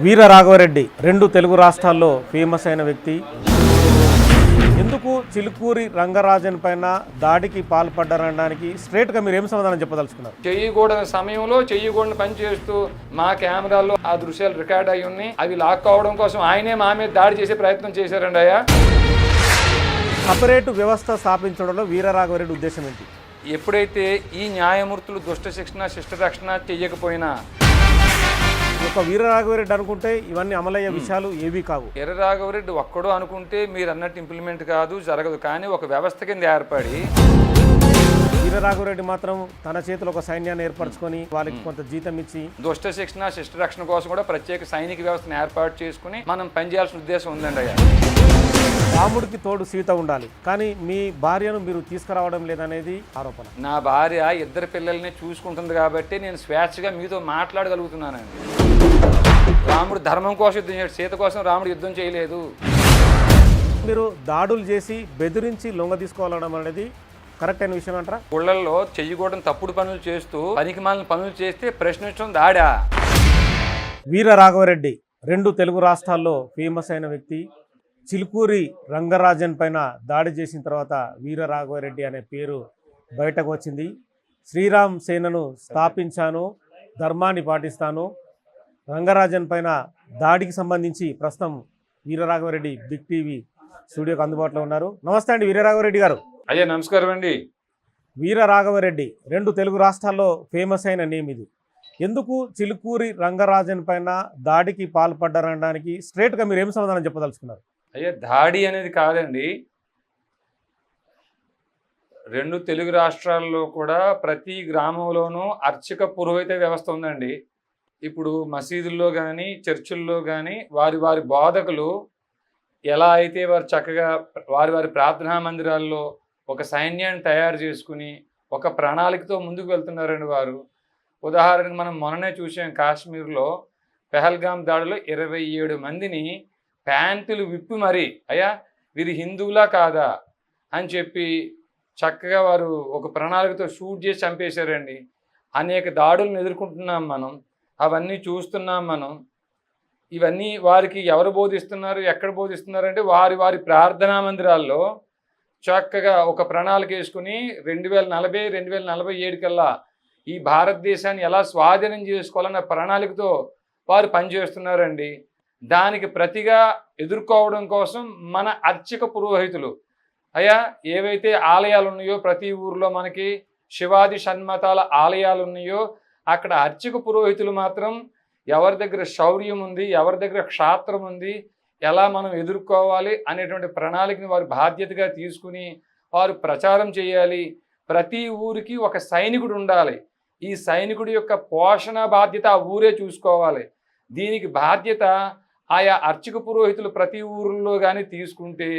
వీర రాఘవరెడ్డి రెండు తెలుగు రాష్ట్రాల్లో ఫేమస్ అయిన వ్యక్తి. ఎందుకు చిలుకూరి రంగరాజన్ పైన దాడికి పాల్పడ్డారనడానికి స్ట్రేట్గా మీరు ఏం సమాధానం చెప్పదలుచుకున్నారు? చెయ్యకూడని సమయంలో చెయ్యకూడని పని చేస్తూ మా కెమెరాల్లో ఆ దృశ్యాలు రికార్డ్ అయ్యి ఉన్నాయి. అవి లాక్కోవడం కోసం ఆయనే మా మీద దాడి చేసే ప్రయత్నం చేశారండి. అయ్యా, సపరేటు వ్యవస్థ స్థాపించడంలో వీర రాఘవరెడ్డి ఉద్దేశం ఏంటి? ఎప్పుడైతే ఈ న్యాయమూర్తులు దుష్ట శిక్షణ శిష్ట రక్షణ చెయ్యకపోయినా, ఒక వీర రాఘవరెడ్డి అనుకుంటే ఇవన్నీ అమలయ్యే విషయాలు ఏవి కావు. ఎర్ర రాఘవరెడ్డి ఒక్కడు అనుకుంటే మీరు అన్నట్టు ఇంప్లిమెంట్ కాదు, జరగదు. కానీ ఒక వ్యవస్థ కింద ఏర్పడి వీర రాఘవరెడ్డి మాత్రం తన చేతిలో ఒక సైన్యాన్ని ఏర్పరచుకొని వాళ్ళకి కొంత జీతం ఇచ్చి దుష్ట శిక్షణ శిష్ట రక్షణ కోసం కూడా ప్రత్యేక సైనిక వ్యవస్థను ఏర్పాటు చేసుకుని మనం పనిచేయాల్సిన ఉద్దేశం ఉందండి. అయ్యా, రాముడికి తోడు సీత ఉండాలి, కానీ మీ భార్యను మీరు తీసుకురావడం లేదనేది ఆరోపణ. నా భార్య ఇద్దరు పిల్లల్ని చూసుకుంటుంది కాబట్టి నేను స్వేచ్ఛగా మీతో మాట్లాడగలుగుతున్నానండి. రాముడు ధర్మం కోసం యుద్ధం చేశాడు, సీత కోసం రాముడు యుద్ధం చేయలేదు. మీరు దాడులు చేసి బెదిరించి లొంగ తీసుకోవాలడం అనేది కరెక్ట్ అయిన విషయం అంటారా? ఊళ్ళల్లో చెయ్యకూడని తప్పుడు పనులు చేస్తూ పనికిమాలిన పనులు చేస్తే ప్రశ్నించడం దాడా? వీర రాఘవరెడ్డి రెండు తెలుగు రాష్ట్రాల్లో ఫేమస్ అయిన వ్యక్తి. చిలుకూరి రంగరాజన్ పైన దాడి చేసిన తర్వాత వీర రాఘవరెడ్డి అనే పేరు బయటకు వచ్చింది. శ్రీరామ్ సేనను స్థాపించాను, ధర్మాన్ని పాటిస్తాను. రంగరాజన్ పైన దాడికి సంబంధించి ప్రస్తుతం వీర రాఘవరెడ్డి బిగ్ టీవీ స్టూడియోకి అందుబాటులో ఉన్నారు. నమస్తే అండి వీర రాఘవరెడ్డి గారు. అయ్యా, నమస్కారం అండి. వీర రాఘవరెడ్డి రెండు తెలుగు రాష్ట్రాల్లో ఫేమస్ అయిన నేమ్ ఇది. ఎందుకు చిలుకూరి రంగరాజన్ పైన దాడికి పాల్పడ్డారనడానికి స్ట్రేట్గా మీరు ఏం సమాధానం చెప్పదలుచుకున్నారు? అయ్యా, దాడి అనేది కాదండి. రెండు తెలుగు రాష్ట్రాల్లో కూడా ప్రతి గ్రామంలోనూ అర్చక పురోహిత వ్యవస్థ ఉందండి. ఇప్పుడు మసీదుల్లో కానీ చర్చిల్లో కానీ వారి వారి బోధకులు ఎలా అయితే వారు చక్కగా వారి వారి ప్రార్థనా మందిరాల్లో ఒక సైన్యాన్ని తయారు చేసుకుని ఒక ప్రణాళికతో ముందుకు వెళ్తున్నారండి వారు. ఉదాహరణకు మనం మొన్ననే చూసాం, కాశ్మీర్లో పెహల్గాం దాడిలో 27 మందిని ప్యాంటులు విప్పి మరి అయ్యా వీరు హిందువులా కాదా అని చెప్పి చక్కగా వారు ఒక ప్రణాళికతో షూట్ చేసి చంపేశారండి. అనేక దాడులను ఎదుర్కొంటున్నాం మనం, అవన్నీ చూస్తున్నాం మనం. ఇవన్నీ వారికి ఎవరు బోధిస్తున్నారు, ఎక్కడ బోధిస్తున్నారు అంటే వారి వారి ప్రార్థనా మందిరాల్లో చక్కగా ఒక ప్రణాళిక వేసుకుని 2040 2047 కల్లా ఈ భారతదేశాన్ని ఎలా స్వాధీనం చేసుకోవాలన్న ప్రణాళికతో వారు పనిచేస్తున్నారండి. దానికి ప్రతిగా ఎదుర్కోవడం కోసం మన అర్చక పురోహితులు అయ్యా ఏవైతే ఆలయాలు ఉన్నాయో, ప్రతి ఊరిలో మనకి శివాది షణ్మతాల ఆలయాలు ఉన్నాయో అక్కడ అర్చక పురోహితులు మాత్రం ఎవరి దగ్గర శౌర్యం ఉంది, ఎవరి దగ్గర క్షాత్రం ఉంది, ఎలా మనం ఎదుర్కోవాలి అనేటువంటి ప్రణాళికని వారు బాధ్యతగా తీసుకుని వారు ప్రచారం చేయాలి. ప్రతి ఊరికి ఒక సైనికుడు ఉండాలి. ఈ సైనికుడి యొక్క పోషణ బాధ్యత ఆ ఊరే చూసుకోవాలి. దీనికి బాధ్యత ఆయా అర్చక పురోహితులు ప్రతి ఊరిలో కానీ తీసుకుంటే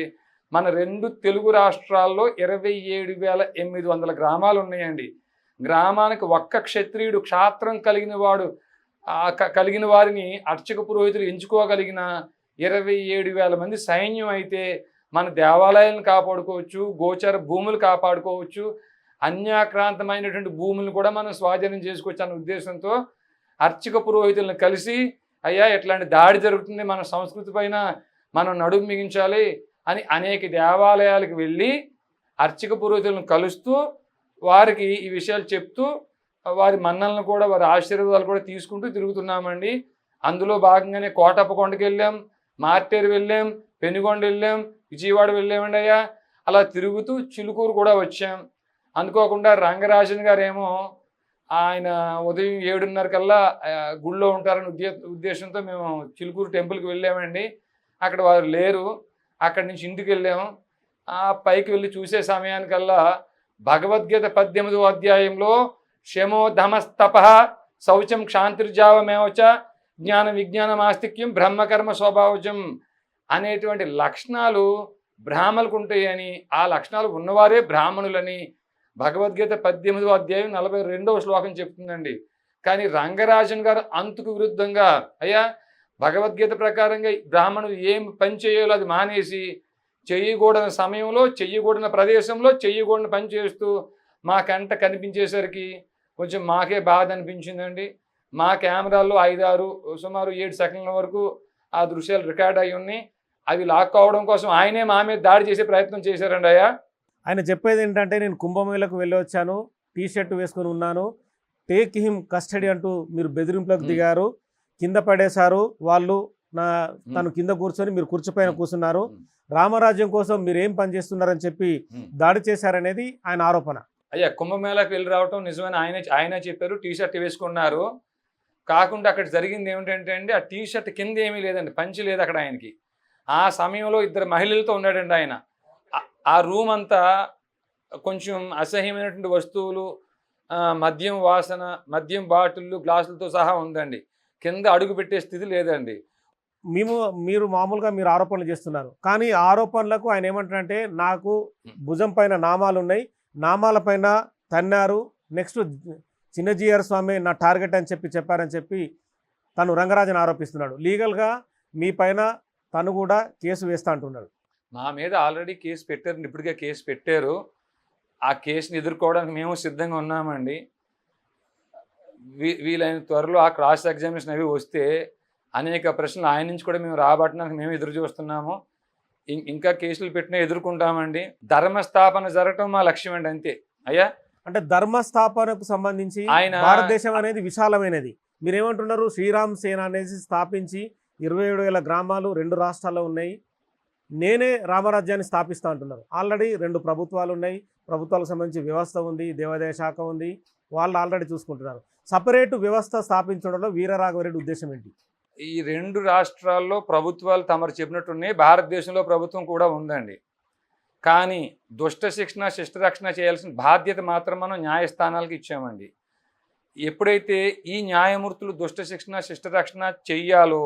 మన రెండు తెలుగు రాష్ట్రాల్లో 27,800 గ్రామాలు ఉన్నాయండి. గ్రామానికి ఒక్క క్షత్రియుడు క్షాత్రం కలిగిన వారిని అర్చక పురోహితులు ఎంచుకోగలిగిన 27,000 మంది సైన్యం అయితే మన దేవాలయాలను కాపాడుకోవచ్చు, గోచర భూములు కాపాడుకోవచ్చు, అన్యాక్రాంతమైనటువంటి భూములను కూడా మనం స్వాధీనం చేసుకోవచ్చు అన్న ఉద్దేశంతో అర్చక పురోహితులను కలిసి అయ్యా ఇట్లాంటి దాడి జరుగుతుంది, మన సంస్కృతి పైన మనం నడుము మిగించాలి అని అనేక దేవాలయాలకు వెళ్ళి అర్చక పురోహితులను కలుస్తూ వారికి ఈ విషయాలు చెప్తూ వారి మన్నలను కూడా వారి ఆశీర్వాదాలు కూడా తీసుకుంటూ తిరుగుతున్నామండి. అందులో భాగంగానే కోటప్పకొండకి వెళ్ళాం, మార్టేరు వెళ్ళాం, పెనుగొండ వెళ్ళాం, విజయవాడ వెళ్ళామండి. అయ్యా అలా తిరుగుతూ చిలుకూరు కూడా వచ్చాం. అనుకోకుండా రంగరాజన్ గారు ఏమో ఆయన ఉదయం 7:30 కల్లా గుళ్ళో ఉంటారని ఉద్దేశంతో మేము చిలుకూరు టెంపుల్కి వెళ్ళామండి. అక్కడ వారు లేరు. అక్కడి నుంచి ఇంటికి వెళ్ళాము. పైకి వెళ్ళి చూసే సమయానికల్లా భగవద్గీత 18వ అధ్యాయంలో క్షమో ధమస్తప శౌచం క్షాంతిర్జావమేవచ జ్ఞాన విజ్ఞానం ఆస్తిక్యం బ్రహ్మకర్మ స్వభావజం అనేటువంటి లక్షణాలు బ్రాహ్మణులకు ఉంటాయని, ఆ లక్షణాలు ఉన్నవారే బ్రాహ్మణులని భగవద్గీత 18వ అధ్యాయం 42వ శ్లోకం చెప్తుందండి. కానీ రంగరాజన్ గారు అంతకు విరుద్ధంగా అయ్యా భగవద్గీత ప్రకారంగా బ్రాహ్మణులు ఏం పని చేయాలో అది మానేసి చెయ్యకూడని సమయంలో, చెయ్యకూడని ప్రదేశంలో, చెయ్యకూడని పని చేస్తూ మా కంట కనిపించేసరికి కొంచెం మాకే బాధ అనిపించిందండి. మా కెమెరాల్లో 5-6 సుమారు 7 సెకండ్ల వరకు ఆ దృశ్యాలు రికార్డ్ అయి ఉన్నాయి. అవి లాక్కోవడం కోసం ఆయనే మా మీద దాడి చేసే ప్రయత్నం చేశారండి అయ్యా. ఆయన చెప్పేది ఏంటంటే, నేను కుంభమేళకు వెళ్ళి వచ్చాను, టీ షర్ట్ వేసుకొని ఉన్నాను, టేక్ హిమ్ కస్టడీ అంటూ మీరు బెదిరింపులకు దిగారు, కింద పడేశారు వాళ్ళు, తను కింద కూర్చొని మీరు కుర్చీపైన కూర్చున్నారు, రామరాజ్యం కోసం మీరు ఏం పని చేస్తున్నారని చెప్పి దాడి చేశారనేది ఆయన ఆరోపణ. అయ్యా కుంభమేళాకి వెళ్ళి రావటం నిజమని ఆయన చెప్పారు. టీ షర్ట్ వేసుకున్నారు. కాకుండా అక్కడ జరిగింది ఏమిటంటే అండి, ఆ టీ షర్ట్ కింద ఏమీ లేదండి, పంచి లేదు అక్కడ ఆయనకి. ఆ సమయంలో 2 మహిళలతో ఉన్నాడండి ఆయన. ఆ రూమ్ అంతా కొంచెం అసహ్యమైనటువంటి వస్తువులు, మద్యం వాసన, మద్యం బాటిళ్ళు, గ్లాసులతో సహా ఉందండి. కింద అడుగు పెట్టే స్థితి లేదండి. మీరు మామూలుగా మీరు ఆరోపణలు చేస్తున్నారు, కానీ ఆరోపణలకు ఆయన ఏమంటారంటే, నాకు భుజం పైన నామాలు ఉన్నాయి, నామాల పైన తన్నారు, నెక్స్ట్ చిన్నజీఆర్ స్వామి నా టార్గెట్ అని చెప్పారని చెప్పి తను రంగరాజన్ ఆరోపిస్తున్నాడు. లీగల్గా మీ పైన తను కూడా కేసు వేస్తా అంటున్నాడు. మా మీద ఆల్రెడీ కేసు పెట్టారు, ఇప్పటికే కేసు పెట్టారు. ఆ కేసుని ఎదుర్కోవడానికి మేము సిద్ధంగా ఉన్నామండి. వీలైన త్వరలో ఆ క్రాస్ ఎగ్జామినేషన్ అవి వస్తే అనేక ప్రశ్నలు ఆయన నుంచి కూడా మేము రాబట్టడానికి మేము ఎదురు చూస్తున్నాము. ఇంకా కేసులు పెట్టినా ఎదుర్కొంటామండి. ధర్మస్థాపన జరగటం మా లక్ష్యం అండి, అంతే. అయ్యా అంటే ధర్మస్థాపనకు సంబంధించి భారతదేశం అనేది విశాలమైనది. మీరేమంటున్నారు, శ్రీరామ్ సేన అనేది స్థాపించి 27,000 గ్రామాలు 2 రాష్ట్రాల్లో ఉన్నాయి, నేనే రామరాజ్యాన్ని స్థాపిస్తా అంటున్నారు. ఆల్రెడీ 2 ప్రభుత్వాలు ఉన్నాయి, ప్రభుత్వాలకు సంబంధించి వ్యవస్థ ఉంది, దేవాదాయ శాఖ ఉంది, వాళ్ళు ఆల్రెడీ చూసుకుంటున్నారు. సపరేటు వ్యవస్థ స్థాపించడంలో వీరరాఘవరెడ్డి ఉద్దేశం ఏంటి? ఈ 2 రాష్ట్రాల్లో ప్రభుత్వాలు తమరు చెప్పినట్టున్నాయి, భారతదేశంలో ప్రభుత్వం కూడా ఉందండి. కానీ దుష్ట శిక్షణ శిష్ట రక్షణ చేయాల్సిన బాధ్యత మాత్రం మనం న్యాయస్థానాలకు ఇచ్చామండి. ఎప్పుడైతే ఈ న్యాయమూర్తులు దుష్ట శిక్షణ శిష్ట రక్షణ చెయ్యాలో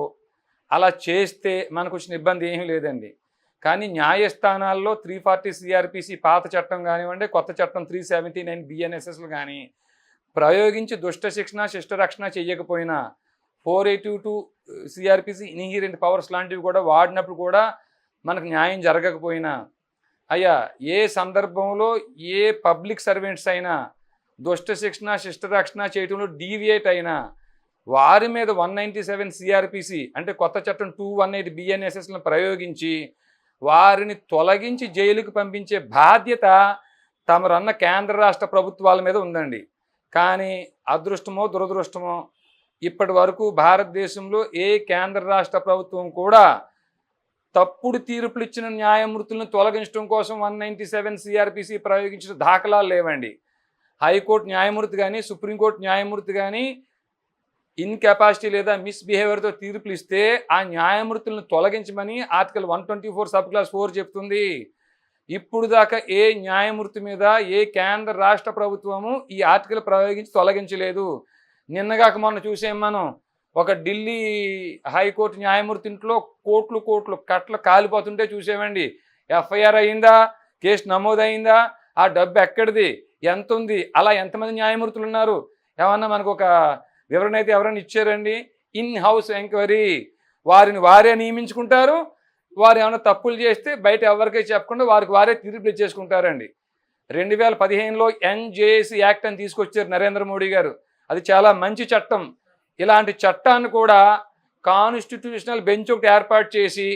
అలా చేస్తే మనకు వచ్చిన ఇబ్బంది ఏమీ లేదండి. కానీ న్యాయస్థానాల్లో 340 CRPC పాత చట్టం కానివ్వండి, కొత్త చట్టం 379 BNSSలు కానీ ప్రయోగించి దుష్ట శిక్షణ శిష్ట రక్షణ చెయ్యకపోయినా 482 CRPC ఇన్హీరెంట్ పవర్స్ లాంటివి కూడా వాడినప్పుడు కూడా మనకు న్యాయం జరగకపోయినా, అయ్యా ఏ సందర్భంలో ఏ పబ్లిక్ సర్వెంట్స్ అయినా దుష్ట శిక్షణ శిష్ట రక్షణ చేయటంలో డీవియేట్ అయినా వారి మీద 197 CRPC అంటే కొత్త చట్టం 218 BNSSలను ప్రయోగించి వారిని తొలగించి జైలుకు పంపించే బాధ్యత తమరన్న కేంద్ర రాష్ట్ర ప్రభుత్వాల మీద ఉందండి. కానీ అదృష్టమో దురదృష్టమో ఇప్పటి వరకు భారతదేశంలో ఏ కేంద్ర రాష్ట్ర ప్రభుత్వం కూడా తప్పుడు తీర్పులు ఇచ్చిన న్యాయమూర్తులను తొలగించడం కోసం 197 CRPC ప్రయోగించిన దాఖలాలు లేవండి. హైకోర్టు న్యాయమూర్తి కానీ సుప్రీంకోర్టు న్యాయమూర్తి కానీ ఇన్కెపాసిటీ లేదా మిస్బిహేవియర్తో తీర్పులు ఇస్తే ఆ న్యాయమూర్తులను తొలగించమని ఆర్టికల్ 124 సబ్ క్లాస్ 4 చెప్తుంది. ఇప్పుడు దాకా ఏ న్యాయమూర్తి మీద ఏ కేంద్ర రాష్ట్ర ప్రభుత్వము ఈ ఆర్టికల్ ప్రయోగించి తొలగించలేదు. నిన్నగాక మొన్న చూసాం మనం, ఒక ఢిల్లీ హైకోర్టు న్యాయమూర్తి ఇంట్లో కోట్లు కట్టలు కాలిపోతుంటే చూసామండి. FIR అయిందా, కేసు నమోదైందా, ఆ డబ్బు ఎక్కడిది, ఎంత ఉంది, అలా ఎంతమంది న్యాయమూర్తులు ఉన్నారు, ఏమన్నా మనకు ఒక వివరణ అయితే ఎవరైనా ఇచ్చారండి? ఇన్ హౌస్ ఎంక్వైరీ, వారిని వారే నియమించుకుంటారు. వారు ఏమైనా తప్పులు చేస్తే బయట ఎవరికీ చెప్పకుండా వారికి వారే తీర్పులు ఇచ్చేసుకుంటారండి. 2015లో NJC యాక్ట్ అని తీసుకొచ్చారు నరేంద్ర మోడీ గారు. అది చాలా మంచి చట్టం. ఇలాంటి చట్టాన్ని కూడా కాన్స్టిట్యూషనల్ బెంచ్ ఒకటి ఏర్పాటు చేసి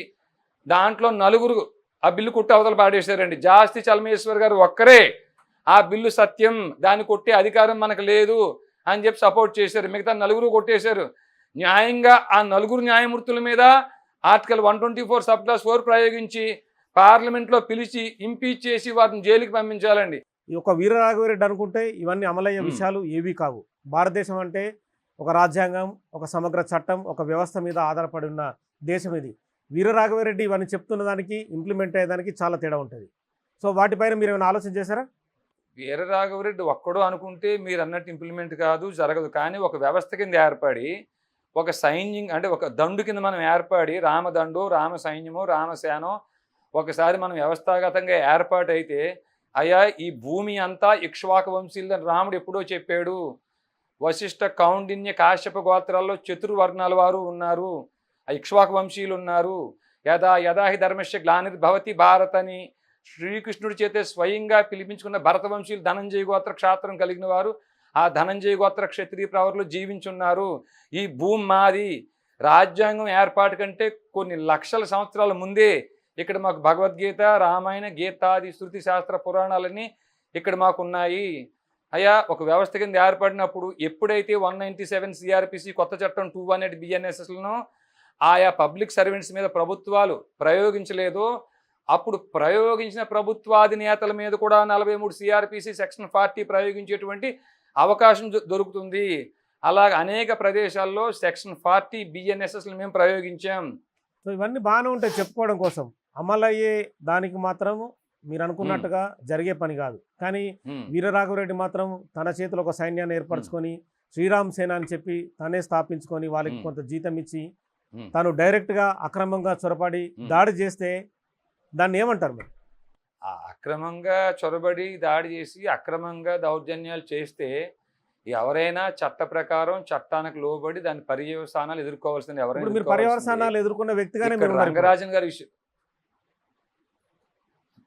దాంట్లో 4 ఆ బిల్లు కొట్టి అవతల పాడేశారండి. జాస్తి చలమేశ్వర్ గారు ఒక్కరే ఆ బిల్లు సత్యం, దాన్ని కొట్టే అధికారం మనకు లేదు అని చెప్పి సపోర్ట్ చేశారు. మిగతా 4 కొట్టేశారు. న్యాయంగా ఆ 4 న్యాయమూర్తుల మీద ఆర్టికల్ 124 సబ్ క్లాస్ 4 ప్రయోగించి పార్లమెంట్లో పిలిచి ఇంపీచ్ చేసి వారిని జైలుకి పంపించాలండి. ఈ ఒక వీరరాఘవరెడ్డి అనుకుంటే ఇవన్నీ అమలయ్యే విషయాలు ఏవి కావు. భారతదేశం అంటే ఒక రాజ్యాంగం, ఒక సమగ్ర చట్టం, ఒక వ్యవస్థ మీద ఆధారపడి ఉన్న దేశం ఇది. వీరరాఘవరెడ్డి ఇవన్నీ చెప్తున్న దానికి ఇంప్లిమెంట్ అయ్యేదానికి చాలా తేడా ఉంటుంది. సో వాటిపైన మీరు ఏమైనా ఆలోచన చేశారా? వీరరాఘవరెడ్డి ఒక్కడో అనుకుంటే మీరు అన్నట్టు ఇంప్లిమెంట్ కాదు, జరగదు. కానీ ఒక వ్యవస్థ కింద ఏర్పడి ఒక సైన్యం అంటే ఒక దండు కింద మనం ఏర్పడి రామదండు, రామ సైన్యము, రామసేనో ఒకసారి మనం వ్యవస్థాగతంగా ఏర్పాటైతే, అయ్యా ఈ భూమి అంతా ఇక్ష్వాకు వంశీయులని రాముడు ఎప్పుడో చెప్పాడు. వశిష్ఠ కౌండిన్య కాశ్యప గోత్రాల్లో చతుర్వర్ణాల వారు ఉన్నారు, ఆ ఇక్ష్వాకు వంశీయులు ఉన్నారు. యదాహి ధర్మస్య గ్లానిర్భవతి భారత్ అని శ్రీకృష్ణుడి చేతే స్వయంగా పిలిపించుకున్న భరత వంశీయులు ధనంజయ గోత్ర క్షాత్రం కలిగిన వారు ఆ ధనంజయ గోత్ర క్షత్రియ ప్రవర్లు జీవించున్నారు. ఈ భూమి మాది. రాజ్యాంగం ఏర్పాటు కంటే కొన్ని లక్షల సంవత్సరాల ముందే ఇక్కడ మాకు భగవద్గీత, రామాయణ, గీతాది శృతి శాస్త్ర పురాణాలన్నీ ఇక్కడ మాకున్నాయి. అయ్యా, ఒక వ్యవస్థ కింద ఏర్పడినప్పుడు ఎప్పుడైతే 197 సిఆర్పిసి కొత్త చట్టం 218 బిఎన్ఎస్ఎస్లను ఆయా పబ్లిక్ సర్వెంట్స్ మీద ప్రభుత్వాలు ప్రయోగించలేదో అప్పుడు ప్రయోగించిన ప్రభుత్వాధినేతల మీద కూడా 43 సిఆర్పిసి సెక్షన్ 40 ప్రయోగించేటువంటి అవకాశం దొరుకుతుంది. అలాగ అనేక ప్రదేశాల్లో సెక్షన్ 40 బిఎన్ఎస్ఎస్లు మేము ప్రయోగించాం. సో ఇవన్నీ బాగానే ఉంటాయి చెప్పుకోవడం కోసం, అమలయ్యే దానికి మాత్రం మీరు అనుకున్నట్టుగా జరిగే పని కాదు. కానీ వీరరాఘవరెడ్డి మాత్రం తన చేతిలో ఒక సైన్యాన్ని ఏర్పరచుకొని శ్రీరామ్ సేన అని చెప్పి తనే స్థాపించుకొని వాళ్ళకి కొంత జీతం ఇచ్చి తను డైరెక్ట్గా అక్రమంగా చొరబడి దాడి చేస్తే దాన్ని ఏమంటారు మీరు? అక్రమంగా చొరబడి దాడి చేసి అక్రమంగా దౌర్జన్యాలు చేస్తే ఎవరైనా చట్ట ప్రకారం చట్టానికి లోబడి దాని పర్యవసానాలు ఎదుర్కోవాల్సింది. ఎవరైనా మీరు పర్యవసానాలు ఎదుర్కొన్న వ్యక్తిగానే రంగరాజన్ గారి విషయం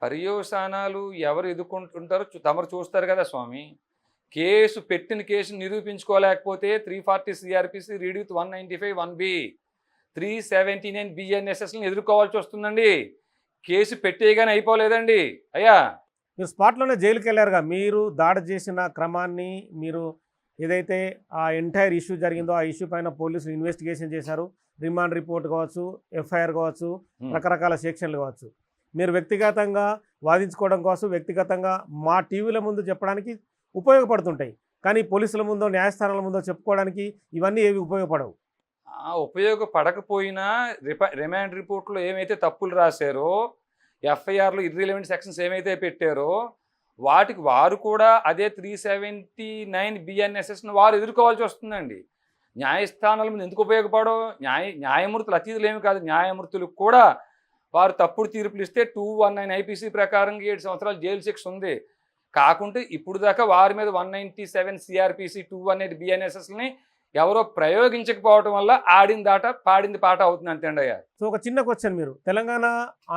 పర్యవసానాలు ఎవరు ఎదుర్కొంటుంటారో తమరు చూస్తారు కదా స్వామి. కేసు పెట్టిన కేసు నిరూపించుకోలేకపోతే 340 సిఆర్పిసి రీడ్ విత్ 195 1B 379 బిఎన్ఎస్ఎస్ని ఎదుర్కోవాల్సి వస్తుందండి. కేసు పెట్టేయగానే అయిపోలేదండి. అయ్యా, మీరు స్పాట్లోనే జైలుకి వెళ్ళారుగా. మీరు దాడి చేసిన క్రమాన్ని, మీరు ఏదైతే ఆ ఎంటైర్ ఇష్యూ జరిగిందో ఆ ఇష్యూ పైన పోలీసులు ఇన్వెస్టిగేషన్ చేశారు. రిమాండ్ రిపోర్ట్ కావచ్చు, ఎఫ్ఐఆర్ కావచ్చు, రకరకాల సెక్షన్లు కావచ్చు. మీరు వ్యక్తిగతంగా వాదించుకోవడం కోసం, వ్యక్తిగతంగా మా టీవీల ముందు చెప్పడానికి ఉపయోగపడుతుంటాయి. కానీ పోలీసుల ముందో న్యాయస్థానాల ముందో చెప్పుకోవడానికి ఇవన్నీ ఏవి ఉపయోగపడవు. ఉపయోగపడకపోయినా రిమాండ్ రిపోర్ట్లో ఏమైతే తప్పులు రాశారో, ఎఫ్ఐఆర్లో ఇర్రిలవెంట్ సెక్షన్స్ ఏమైతే పెట్టారో వాటికి వారు కూడా అదే 379 బిఎన్ఎస్ఎస్ని వారు ఎదుర్కోవాల్సి వస్తుందండి. న్యాయస్థానాల ముందు ఎందుకు ఉపయోగపడవు? న్యాయమూర్తులు అతీతులు ఏమి కాదు, న్యాయమూర్తులకు కూడా వారు తప్పుడు తీర్పులు ఇస్తే 219 ఐపీసీ ప్రకారం 7 సంవత్సరాలు జైలు శిక్ష ఉంది. కాకుంటే ఇప్పుడు దాకా వారి మీద 197 సిఆర్పిసి 218 బిఎన్ఎస్ఎస్ని ఎవరో ప్రయోగించకపోవడం వల్ల ఆడిన దాట పాడింది పాట అవుతుంది అంతేండి అయ్యా. సో ఒక చిన్న క్వశ్చన్, మీరు తెలంగాణ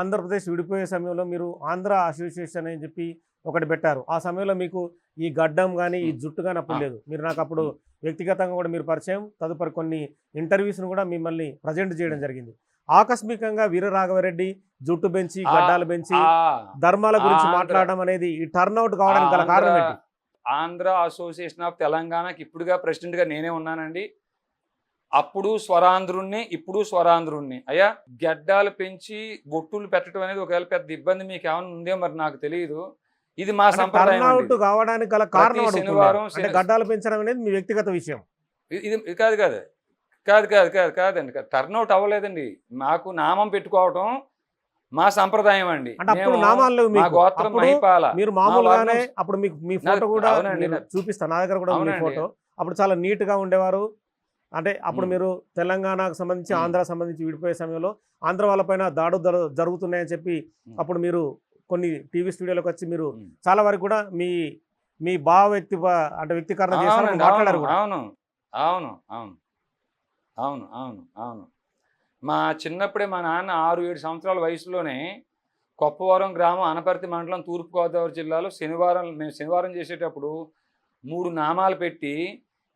ఆంధ్రప్రదేశ్ విడిపోయే సమయంలో మీరు ఆంధ్ర అసోసియేషన్ అని చెప్పి ఒకటి పెట్టారు. ఆ సమయంలో మీకు ఈ గడ్డం కానీ ఈ జుట్టు కానీ అప్పుడు లేదు. మీరు నాకు అప్పుడు వ్యక్తిగతంగా కూడా మీరు పరిచయం, తదుపరి కొన్ని ఇంటర్వ్యూస్ను కూడా మిమ్మల్ని ప్రజెంట్ చేయడం జరిగింది. ఆకస్మికంగా వీరరాఘవరెడ్డి జుట్టు పెంచి గడ్డాలు పెంచి ధర్మాల గురించి మాట్లాడడం అనేది ఈ టర్న్అవుట్ కావడానికి గల కారణం ఏంటి? ఆంధ్ర అసోసియేషన్ ఆఫ్ తెలంగాణకి ఇప్పుడుగా ప్రెసిడెంట్గా నేనే ఉన్నానండి. అప్పుడు స్వరాంధ్రుణ్ణి, ఇప్పుడు స్వరాంధ్రుణ్ణి. అయ్యా, గడ్డాలు పెంచి బొట్టులు పెట్టడం అనేది ఒకవేళ పెద్ద ఇబ్బంది మీకు ఏమైనా ఉందో మరి నాకు తెలియదు. ఇది మా సంప్రదాయం. టర్న్అవుట్ కావడానికి గల కారణం శనివారం గడ్డాలు పెంచడం అనేది మీ వ్యక్తిగత విషయం. ఇది కాదండి. టర్న్అవుట్ అవ్వలేదండి. మాకు నామం పెట్టుకోవటం మా సంప్రదాయం అండి. మా గోత్రం మహిపాల. మీరు మామూలుగానే అప్పుడు మీకు మీ ఫోటో కూడా చూపిస్తాను, నా దగ్గర కూడా మీ ఫోటో. అప్పుడు చాలా నీట్ గా ఉండేవారు. అంటే అప్పుడు మీరు తెలంగాణకు సంబంధించి ఆంధ్ర సంబంధించి విడిపోయే సమయంలో ఆంధ్ర వాళ్ళపైన దాడులు జరుగుతున్నాయని చెప్పి అప్పుడు మీరు కొన్ని టీవీ స్టూడియోలకు వచ్చి మీరు చాలా వరకు కూడా మీ వ్యక్తీకరణ చేశారు, మాట్లాడారు. అవును. మా చిన్నప్పుడే మా నాన్న 6-7 సంవత్సరాల వయసులోనే కొప్పవరం గ్రామం, అనపర్తి మండలం, తూర్పుగోదావరి జిల్లాలో మేము శనివారం చేసేటప్పుడు 3 నామాలు పెట్టి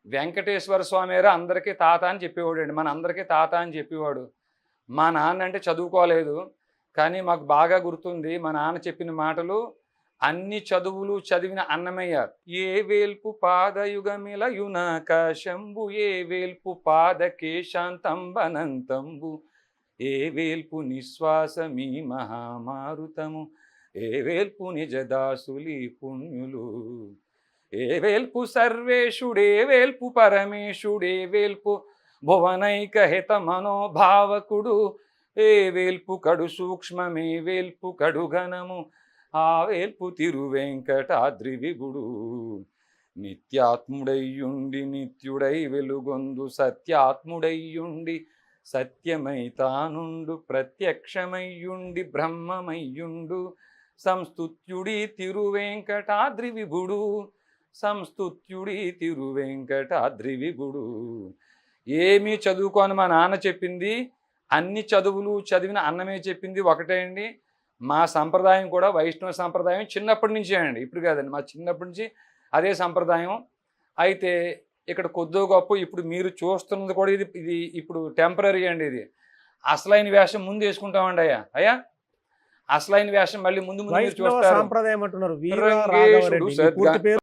వెంకటేశ్వర స్వామివారు అందరికీ తాత అని చెప్పేవాడు అండి. మన అందరికీ తాత అని చెప్పేవాడు. మా నాన్న అంటే చదువుకోలేదు, కానీ మాకు బాగా గుర్తుంది మా నాన్న చెప్పిన మాటలు. అన్ని చదువులు చదివిన అన్నమయ్య. ఏ వేల్పు పాదయుగమిల యునాకాశంబు, ఏ వేల్పు పాదకేశాంతంబనంతంబు, ఏ వేల్పు నిశ్వాసమీ మహామారుతము, ఏ వేల్పు నిజదాసులి పుణ్యులు, ఏ వేల్పు సర్వేషుడే వేల్పు పరమేశుడే వేల్పు భువనైక హిత మనోభావకుడు, ఏ వేల్పు కడు సూక్ష్మమే వేల్పు కడు ఘనము, ఆ వేల్పు తిరువెంకటాద్రి విగుడు. నిత్యాత్ముడయ్యుండి నిత్యుడై వెలుగొందు, సత్యాత్ముడయ్యుండి సత్యమై తానుండు, ప్రత్యక్షమయ్యుండి బ్రహ్మమయ్యుండు, సంస్తుత్యుడి తిరువెంకటాద్రి విభుడు, సంస్తుత్యుడి తిరువెంకటాద్రి విభుడు. ఏమీ చదువుకోని మా నాన్న చెప్పింది, అన్ని చదువులు చదివిన అన్నమే చెప్పింది ఒకటే అండి. మా సంప్రదాయం కూడా వైష్ణవ సంప్రదాయం చిన్నప్పటి నుంచే అండి, ఇప్పుడు కాదండి, మా చిన్నప్పటి నుంచి అదే సంప్రదాయం. అయితే ఇక్కడ కొద్దో గొప్ప ఇప్పుడు మీరు చూస్తున్నది కూడా ఇది ఇది ఇప్పుడు టెంపరీ అండి. ఇది అసలైన వేషం ముందు వేసుకుంటామండి అయ్యా అసలైన వేషం మళ్ళీ ముందు ముందు మీరు వైష్ణవ చూస్తారు. సాంప్రదాయం అంటున్నారు. వీర రంగేశుడు రాఘవరెడ్డి మీ పూర్తి పేరు?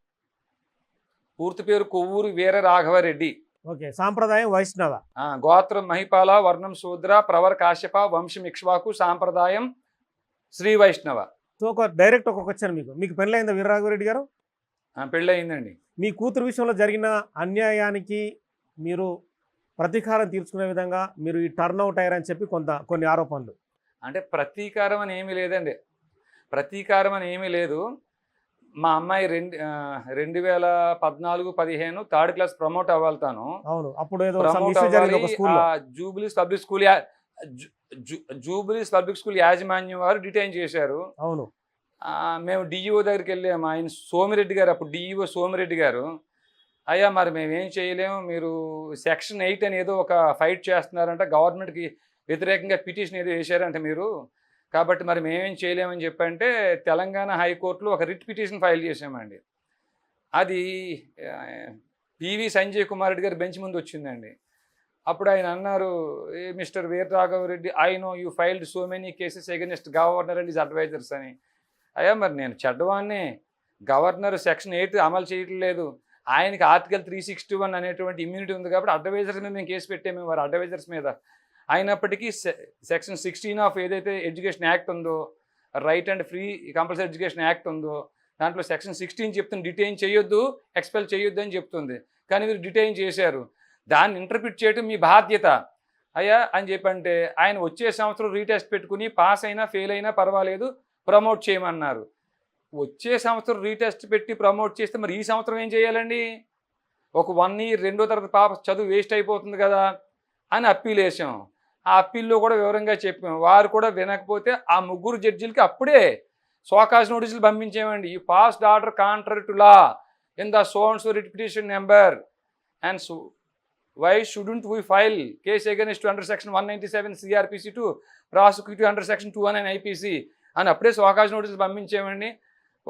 పూర్తి పేరు కొవ్వూరు వీర రాఘవరెడ్డి. ఓకే, సాంప్రదాయం వైష్ణవ. గోత్రం మహిపాల, వర్ణం శూద్ర, ప్రవర కాశ్యప, వంశం ఇక్ష్వాకు, సాంప్రదాయం శ్రీ వైష్ణవ. సో డైరెక్ట్ ఒక క్వశ్చన్, మీకు పెళ్ళైందా వీర రాఘవరెడ్డి గారు? పెళ్ళి అయిందండి. మీ కూతురు విషయంలో జరిగిన అన్యాయానికి మీరు ప్రతీకారం తీర్చుకునే విధంగా మీరు ఈ టర్న్ అవుట్ అయ్యారని చెప్పి కొన్ని ఆరోపణలు. అంటే ప్రతీకారం అని ఏమీ లేదండి. ప్రతీకారం అని ఏమీ లేదు. మా అమ్మాయి 2014-15 థర్డ్ క్లాస్ ప్రమోట్ అవ్వాలి. తాను అవును, అప్పుడు ఏదో ప్రమోట్ అవ్వాలి. జూబిలీస్ పబ్లిక్ స్కూల్ యాజమాన్యం వారు డిటైన్ చేశారు. అవును, మేము డిఈఓ దగ్గరికి వెళ్ళాము. ఆయన సోమిరెడ్డి గారు, అప్పుడు డిఈఓ సోమిరెడ్డి గారు, అయ్యా మరి మేమేం చేయలేము, మీరు సెక్షన్ 8 అని ఏదో ఒక ఫైట్ చేస్తున్నారంట, గవర్నమెంట్కి వ్యతిరేకంగా పిటిషన్ ఏదో వేశారంట మీరు, కాబట్టి మరి మేమేం చేయలేమని చెప్పంటే తెలంగాణ హైకోర్టులో ఒక రిట్ పిటిషన్ ఫైల్ చేసామండి. అది పివి సంజయ్ కుమార్ రెడ్డి గారి బెంచ్ ముందు వచ్చిందండి. అప్పుడు ఆయన అన్నారు, mister Veera Raghavareddy, I know you filed so many cases against governor and his advisers అని. అయ్యా మరి నేను చెడ్డవాన్ని, గవర్నర్ సెక్షన్ 8 అమలు చేయట్లేదు, ఆయనకి ఆర్టికల్ 361 అనేటువంటి ఇమ్యూనిటీ ఉంది కాబట్టి అడ్వైజర్స్ మీద మేము కేసు పెట్టాము, వారు అడ్వైజర్స్ మీద. అయినప్పటికీ సెక్షన్ 16 ఆఫ్ ఏదైతే ఎడ్యుకేషన్ యాక్ట్ ఉందో, right and free compulsory education act ఉందో, దాంట్లో సెక్షన్ 16 చెప్తుంది డిటైన్ చేయొద్దు, ఎక్స్పెల్ చేయొద్దు అని చెప్తుంది. కానీ మీరు డిటైన్ చేశారు, దాన్ని ఇంటర్ప్రిట్ చేయడం మీ బాధ్యత అయ్యా అని చెప్పంటే ఆయన వచ్చే సంవత్సరం రీటెస్ట్ పెట్టుకుని పాస్ అయినా ఫెయిల్ అయినా పర్వాలేదు ప్రమోట్ చేయమన్నారు. వచ్చే సంవత్సరం రీటెస్ట్ పెట్టి ప్రమోట్ చేస్తే మరి ఈ సంవత్సరం ఏం చేయాలండి? ఒక 1 ఇయర్ 2వ తరగతి పాప చదువు వేస్ట్ అయిపోతుంది కదా అని అప్పీల్ వేసాం. ఆ అప్పీల్లో కూడా వివరంగా చెప్పాం. వారు కూడా వినకపోతే ఆ 3 జడ్జీలకి అప్పుడే సోకాజ్ నోటీసులు పంపించామండి. You passed order contrary to law in the so and so writ petition number and so why shouldn't we file case against you under section 197 CRPC to prosecute you under section 219 IPC అని అప్పుడే show cause నోటీసులు పంపించామండి.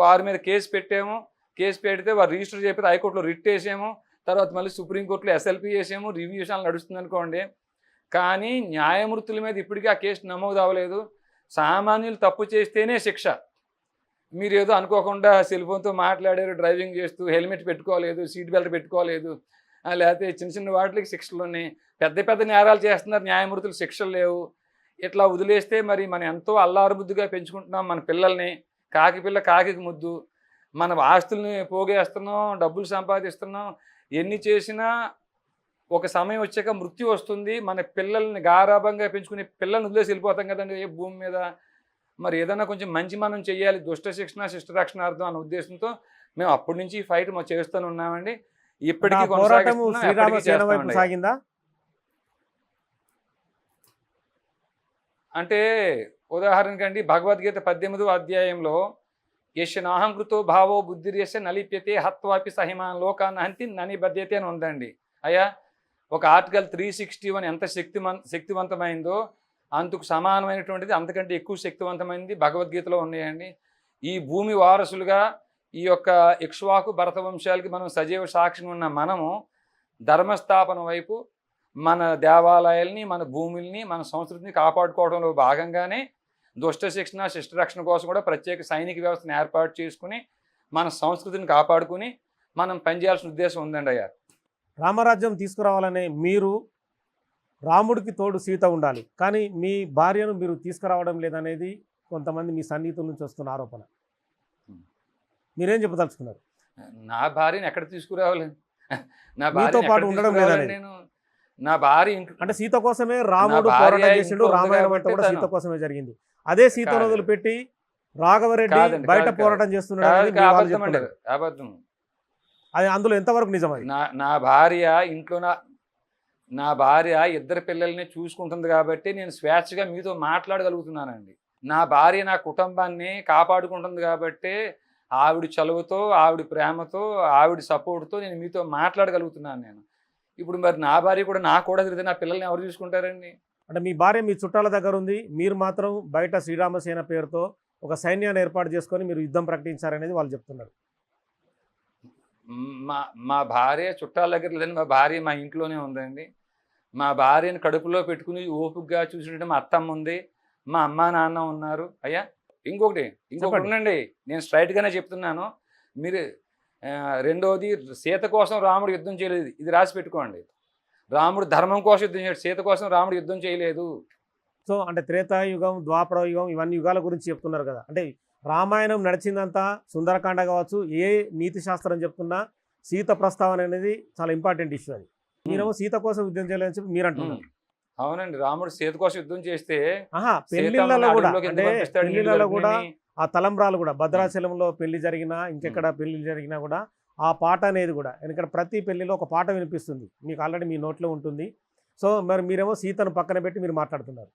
వారి మీద case పెట్టాము. Case పెడితే వారు register చెప్పి హైకోర్టులో రిట్ వేసాము. తర్వాత మళ్ళీ సుప్రీంకోర్టులో SLP వేసాము. రివ్యూషన్ నడుస్తుంది అనుకోండి. కానీ న్యాయమూర్తుల మీద ఇప్పటికీ ఆ కేసు నమోదు అవ్వలేదు. సామాన్యులు తప్పు చేస్తేనే శిక్ష. మీరు ఏదో అనుకోకుండా సెల్ ఫోన్తో మాట్లాడారు, డ్రైవింగ్ చేస్తూ హెల్మెట్ పెట్టుకోలేదు, సీట్ బెల్ట్ పెట్టుకోలేదు, లేకపోతే చిన్న చిన్న వాటికి శిక్షలు ఉన్నాయి. పెద్ద పెద్ద నేరాలు చేస్తున్నారు న్యాయమూర్తులు, శిక్షలు లేవు. ఇట్లా వదిలేస్తే మరి మనం ఎంతో అల్లారుముద్దుగా పెంచుకుంటున్నాం మన పిల్లల్ని. కాకి పిల్ల కాకి ముద్దు. మన ఆస్తుల్ని పోగేస్తున్నాం, డబ్బులు సంపాదిస్తున్నాం. ఎన్ని చేసినా ఒక సమయం వచ్చాక మృత్యు వస్తుంది. మన పిల్లల్ని గారాభంగా పెంచుకునే పిల్లల్ని వదిలేసి వెళ్ళిపోతాం కదండి ఏ భూమి మీద. మరి ఏదైనా కొంచెం మంచి మనం చెయ్యాలి, దుష్ట శిక్షణ శిష్ట రక్షణార్థం అనే ఉద్దేశంతో మేము అప్పటి నుంచి ఈ ఫైట్ చేస్తూనే ఉన్నామండి. ఇప్పటికీ సాగిందా? అంటే ఉదాహరణకండి భగవద్గీత 18వ అధ్యాయంలో యశనాహంకృతో భావో బుద్ధిర్యశ నలిప్యతే హత్వాపి సహిమాన్ లోకాన్ హంతి ననిబధ్యతే అని ఉందండి. అయ్యా ఒక ఆర్టికల్ 361 ఎంత శక్తివంతమైందో అందుకు సమానమైనటువంటిది, అంతకంటే ఎక్కువ శక్తివంతమైనది భగవద్గీతలో ఉన్నాయండి. ఈ భూమి వారసులుగా ఈ యొక్క ఇక్ష్వాకు భరత వంశాలకి మనం సజీవ సాక్షిని ఉన్న మనము ధర్మస్థాపన వైపు మన దేవాలయాల్ని, మన భూముల్ని, మన సంస్కృతిని కాపాడుకోవడంలో భాగంగానే దుష్ట శిక్షణ శిష్ట రక్షణ కోసం కూడా ప్రత్యేక సైనిక వ్యవస్థను ఏర్పాటు చేసుకుని మన సంస్కృతిని కాపాడుకుని మనం పనిచేయాల్సిన ఉద్దేశం ఉందండి. అయ్యా రామరాజ్యం తీసుకురావాలనే మీరు రాముడికి తోడు సీత ఉండాలి, కానీ మీ భార్యను మీరు తీసుకురావడం లేదనేది కొంతమంది మీ సన్నిహితుల నుంచి వస్తున్న ఆరోపణ. మీరేం చెప్పదలుచుకున్నారు? నా భార్యను ఎక్కడ తీసుకురావాలి? నా భార్యతో పాటు ఉండడం లేదని. నేను నా భార్య అంటే సీత కోసమే రాముడు పోరాటం చేసిండు, రామాయణం అంతా కూడా సీత కోసమే జరిగింది. అదే సీత నదులు పెట్టి రాఘవరెడ్డి బయట పోరాటం చేస్తున్నాడు. అది అందులో ఎంతవరకు నిజం? అది నా భార్య ఇంట్లో నా భార్య 2 పిల్లల్ని చూసుకుంటుంది కాబట్టి నేను స్వేచ్ఛగా మీతో మాట్లాడగలుగుతున్నానండి. నా భార్య నా కుటుంబాన్ని కాపాడుకుంటుంది కాబట్టి ఆవిడ చలువతో, ఆవిడ ప్రేమతో, ఆవిడ సపోర్ట్తో నేను మీతో మాట్లాడగలుగుతున్నాను. నేను ఇప్పుడు మరి నా భార్య కూడా నాకు కూడా తిరిగితే నా పిల్లల్ని ఎవరు చూసుకుంటారండి? అంటే మీ భార్య మీ చుట్టాల దగ్గర ఉంది, మీరు మాత్రం బయట శ్రీరామసేన పేరుతో ఒక సైన్యాన్ని ఏర్పాటు చేసుకొని మీరు యుద్ధం ప్రకటించారనేది వాళ్ళు చెప్తున్నారు. మా మా భార్య చుట్టాల దగ్గర లేదండి, మా భార్య మా ఇంట్లోనే ఉందండి. మా భార్యని కడుపులో పెట్టుకుని ఓపికగా చూసుకుంటే మా అత్తమ్మ ఉంది, మా అమ్మ నాన్న ఉన్నారు. అయ్యా ఇంకొకటి చెప్పండి. ఉండండి, నేను స్ట్రైట్గానే చెప్తున్నాను. మీరు రెండోది, సీత కోసం రాముడు యుద్ధం చేయలేదు, ఇది రాసి పెట్టుకోండి. రాముడు ధర్మం కోసం యుద్ధం చేయలేదు, సీత కోసం రాముడు యుద్ధం చేయలేదు. సో అంటే త్రేతాయుగం, ద్వాపర యుగం ఇవన్నీ యుగాల గురించి చెప్తున్నారు కదా. అంటే రామాయణం నడిచిందంతా సుందరకాండ కావచ్చు, ఏ నీతి శాస్త్రం చెప్తున్నా సీత ప్రస్తావన అనేది చాలా ఇంపార్టెంట్ ఇష్యూ. అది మీరేమో సీత కోసం యుద్ధం చేయలేదని చెప్పి మీరు అంటున్నారు. అవునండి, రాముడు సీత కోసం యుద్ధం చేస్తే ఆహా, పెళ్లిళ్ళలో కూడా అంటే పెళ్లిళ్ళలో కూడా ఆ తలంబ్రాలు కూడా భద్రాచలంలో పెళ్లి జరిగినా ఇంకెక్కడ పెళ్లి జరిగినా కూడా ఆ పాట అనేది కూడా, ఎందుకంటే ప్రతి పెళ్లిలో ఒక పాట వినిపిస్తుంది, మీకు ఆల్రెడీ మీ నోట్లో ఉంటుంది. సో మరి మీరేమో సీతను పక్కన పెట్టి మీరు మాట్లాడుతున్నారు.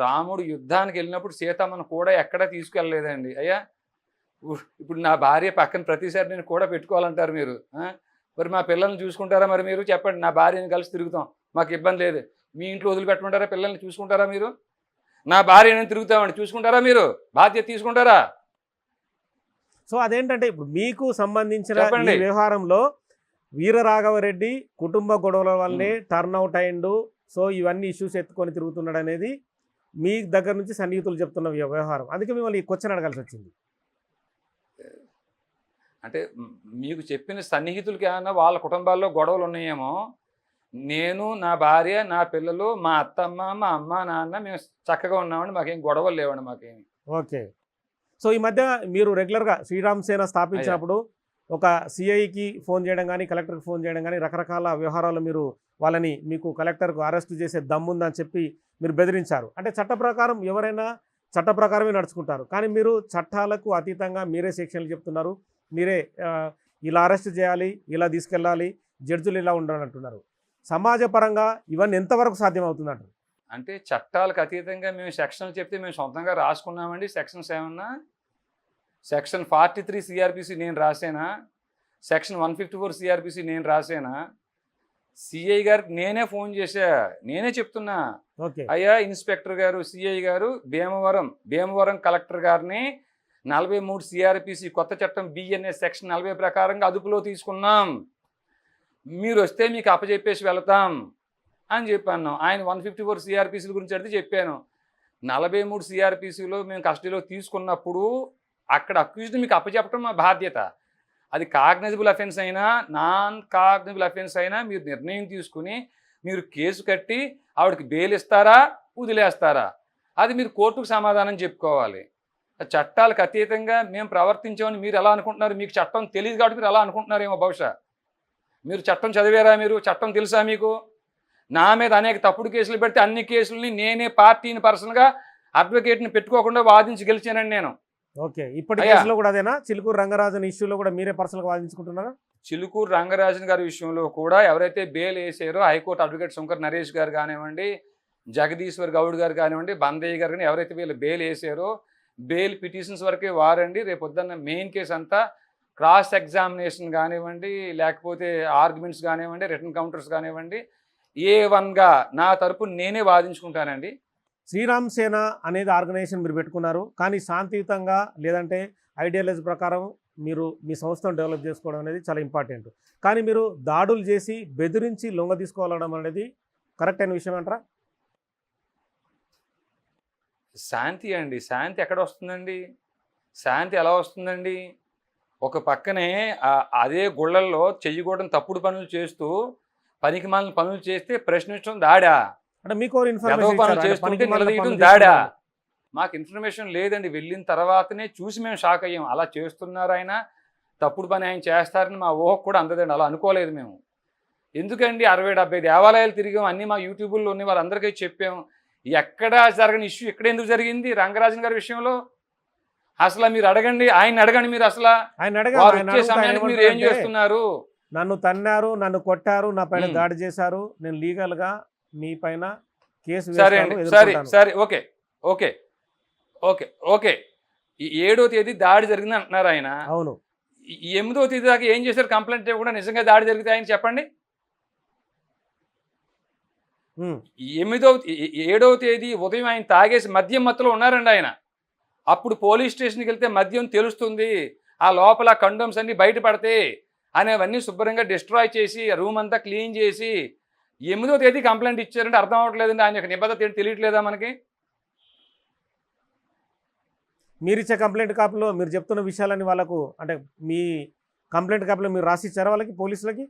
రాముడు యుద్ధానికి వెళ్ళినప్పుడు సీతమ్మను కూడా ఎక్కడా తీసుకెళ్ళలేదండి. అయ్యా ఇప్పుడు నా భార్య పక్కన ప్రతిసారి నేను కూడా పెట్టుకోవాలంటారు మీరు. మరి మా పిల్లల్ని చూసుకుంటారా? మరి మీరు చెప్పండి, నా భార్యని కలిసి తిరుగుతాం, మాకు ఇబ్బంది లేదు. మీ ఇంట్లో వదిలిపెట్టుకుంటారా? పిల్లల్ని చూసుకుంటారా మీరు? నా భార్యని తిరుగుతామండి, చూసుకుంటారా మీరు? బాధ్యత తీసుకుంటారా? సో అదేంటంటే ఇప్పుడు మీకు సంబంధించిన చెప్పండి. ఈ వ్యవహారంలో వీరరాఘవరెడ్డి కుటుంబ గొడవల వల్లే టర్న్అవుట్ అయిండు, సో ఇవన్నీ ఇష్యూస్ ఎత్తుకొని తిరుగుతున్నాడు అనేది మీ దగ్గర నుంచి సన్నిహితులు చెప్తున్న వ్యవహారం. అందుకే మిమ్మల్ని ఈ క్వశ్చన్ అడగాల్సి వచ్చింది. అంటే మీకు చెప్పిన సన్నిహితులకి ఏమన్నా వాళ్ళ కుటుంబాల్లో గొడవలు ఉన్నాయేమో. నేను, నా భార్య, నా పిల్లలు, మా అత్తమ్మ, మా అమ్మ నాన్న మేము చక్కగా ఉన్నామండి, మాకేం గొడవలు లేవండి మాకేమి. ఓకే. సో ఈ మధ్య మీరు రెగ్యులర్గా శ్రీరామ్ సేన స్థాపించినప్పుడు ఒక సిఐకి ఫోన్ చేయడం కానీ కలెక్టర్కి ఫోన్ చేయడం కానీ రకరకాల వ్యవహారాలు మీరు వాళ్ళని మీకు కలెక్టర్కు అరెస్ట్ చేసే దమ్ముందని చెప్పి మీరు బెదిరించారు. అంటే చట్ట ప్రకారం ఎవరైనా చట్ట ప్రకారమే నడుచుకుంటారు, కానీ మీరు చట్టాలకు అతీతంగా మీరే సెక్షన్లు చెప్తున్నారు, మీరే ఇలా అరెస్ట్ చేయాలి, ఇలా తీసుకెళ్ళాలి, జడ్జిలు ఇలా ఉండాలంటున్నారు. సమాజపరంగా ఇవన్నీ ఎంతవరకు సాధ్యమవుతుందంటారు? అంటే చట్టాలకు అతీతంగా మేము సెక్షన్లు చెప్తే మేము సొంతంగా రాసుకున్నామండి. సెక్షన్స్ ఏమన్నా సెక్షన్ 43 సిఆర్పిసి నేను రాసేనా? సెక్షన్ 154 సిఆర్పిసి నేను రాసేనా? సిఐ గారికి నేనే ఫోన్ చేశా, నేనే చెప్తున్నా, ఓకే అయ్యా ఇన్స్పెక్టర్ గారు, సిఐ గారు, భీమవరం కలెక్టర్ గారిని 43 సిఆర్పిసి కొత్త చట్టం బిఎన్ఎస్ సెక్షన్ 40 ప్రకారంగా అదుపులో తీసుకున్నాం, మీరు వస్తే మీకు అప్పచెప్పేసి వెళతాం అని చెప్పాను. ఆయన 154 సిఆర్పిసిల గురించి అడిగితే చెప్పాను. 43 సిఆర్పిసిలో మేము కస్టడీలో తీసుకున్నప్పుడు అక్కడ అక్యూజ్డ్ మీకు అప్పచెప్పడం మా బాధ్యత. అది కాగ్నైజబుల్ అఫెన్స్ అయినా నాన్ కాగ్నైజబుల్ అఫెన్స్ అయినా మీరు నిర్ణయం తీసుకుని మీరు కేసు కట్టి ఆవిడకి బెయిల్ ఇస్తారా, వదిలేస్తారా, అది మీరు కోర్టుకు సమాధానం చెప్పుకోవాలి. చట్టాలకు అతీతంగా మేము ప్రవర్తించామని మీరు ఎలా అనుకుంటున్నారు? మీకు చట్టం తెలియదు కాబట్టి మీరు అలా అనుకుంటున్నారేమో. బహుశా మీరు చట్టం చదివారా? మీరు చట్టం తెలుసా మీకు? నా మీద అనేక తప్పుడు కేసులు పెడితే అన్ని కేసులని నేనే పార్టీని పర్సనల్గా అడ్వకేట్ని పెట్టుకోకుండా వాదించి గెలిచానండి నేను. ఓకే. ఇప్పటి కేసులో కూడా అదేనా? చిలుకూరు రంగరాజన్ ఇష్యూలో కూడా మీరే పర్సనల్గా వాదించుకుంటున్నారా? చిలుకూరు రంగరాజన్ గారి విషయంలో కూడా ఎవరైతే బెయిల్ వేసారో హైకోర్టు అడ్వకేట్ శంకర్ నరేష్ గారు కానివ్వండి, జగదీశ్వర్ గౌడ్ గారు కానివ్వండి, బందయ్య గారు కానీ ఎవరైతే వీళ్ళు బెయిల్ వేసారో బెయిల్ పిటిషన్స్ వరకే వారండి. రేపు పొద్దున్న మెయిన్ కేసు అంతా క్రాస్ ఎగ్జామినేషన్ కానివ్వండి, లేకపోతే ఆర్గ్యుమెంట్స్ కానివ్వండి, రిటర్న్ కౌంటర్స్ కానివ్వండి, A1గా నా తరపు నేనే వాదించుకుంటానండి. శ్రీరామ్ సేన అనేది ఆర్గనైజేషన్ మీరు పెట్టుకున్నారు, కానీ శాంతియుతంగా లేదంటే ఐడియాలజీ ప్రకారం మీరు మీ సంస్థను డెవలప్ చేసుకోవడం అనేది చాలా ఇంపార్టెంట్. కానీ మీరు దాడులు చేసి బెదిరించి లొంగ తీసుకోవడం అనేది కరెక్ట్ అయిన విషయం అంటారా? శాంతి అండి, శాంతి ఎక్కడ వస్తుందండి? శాంతి ఎలా వస్తుందండి? ఒక పక్కనే అదే గుళ్ళల్లో చెయ్యకూడని తప్పుడు పనులు చేస్తూ పనికి మాలిన పనులు చేస్తే ప్రశ్నించడం దాడా? అంటే మీకు పనులు చేస్తుంటే నిలదీయడం దాడా? మాకు ఇన్ఫర్మేషన్ లేదండి. వెళ్ళిన తర్వాతనే చూసి మేము షాక్ అయ్యాం. అలా చేస్తున్నారు ఆయన, తప్పుడు పని ఆయన చేస్తారని మా ఊహకు కూడా అందదండి. అలా అనుకోలేదు మేము. ఎందుకండి 60-70 దేవాలయాలు తిరిగాం, అన్నీ మా యూట్యూబుల్లో ఉన్నాయి, వాళ్ళందరికీ చెప్పాం. ఎక్కడా జరగని ఇష్యూ ఇక్కడ ఎందుకు జరిగింది రంగరాజన్ గారి విషయంలో? అసలు మీరు అడగండి, ఆయన అడగండి. మీరు అసలు వచ్చే సమయానికి మీరు ఏం చేస్తున్నారు? నన్ను తన్నారు, నన్ను కొట్టారు, నా పైన దాడి చేశారు, నేను లీగల్గా మీ పైన కేసు సరే అండి, సరే సరే, ఓకే ఓకే ఓకే ఓకే 7వ తేదీ దాడి జరిగింది అంటున్నారు ఆయన. అవును. 8వ తేదీ దాకా ఏం చేశారు? కంప్లైంట్ కూడా నిజంగా దాడి జరిగితే ఆయన చెప్పండి. 7వ తేదీ ఉదయం ఆయన తాగేసి మద్యం మత్తులో ఉన్నారండి ఆయన. అప్పుడు పోలీస్ స్టేషన్కి వెళ్తే మద్యం తెలుస్తుంది, ఆ లోపల కండోమ్స్ అన్ని బయటపడతాయి, అనేవన్నీ శుభ్రంగా డిస్ట్రాయ్ చేసి రూమ్ అంతా క్లీన్ చేసి 8వ తేదీ కంప్లైంట్ ఇచ్చారంటే అర్థం అవ్వట్లేదండి. ఆయన యొక్క నిబద్ధత ఏంటి తెలియట్లేదా మనకి? మీరు ఇచ్చే కంప్లైంట్ కాపీలో మీరు చెప్తున్న విషయాలని వాళ్ళకు అంటే మీ కంప్లైంట్ కాపీలో మీరు రాసి ఇచ్చారా వాళ్ళకి, పోలీసులకి?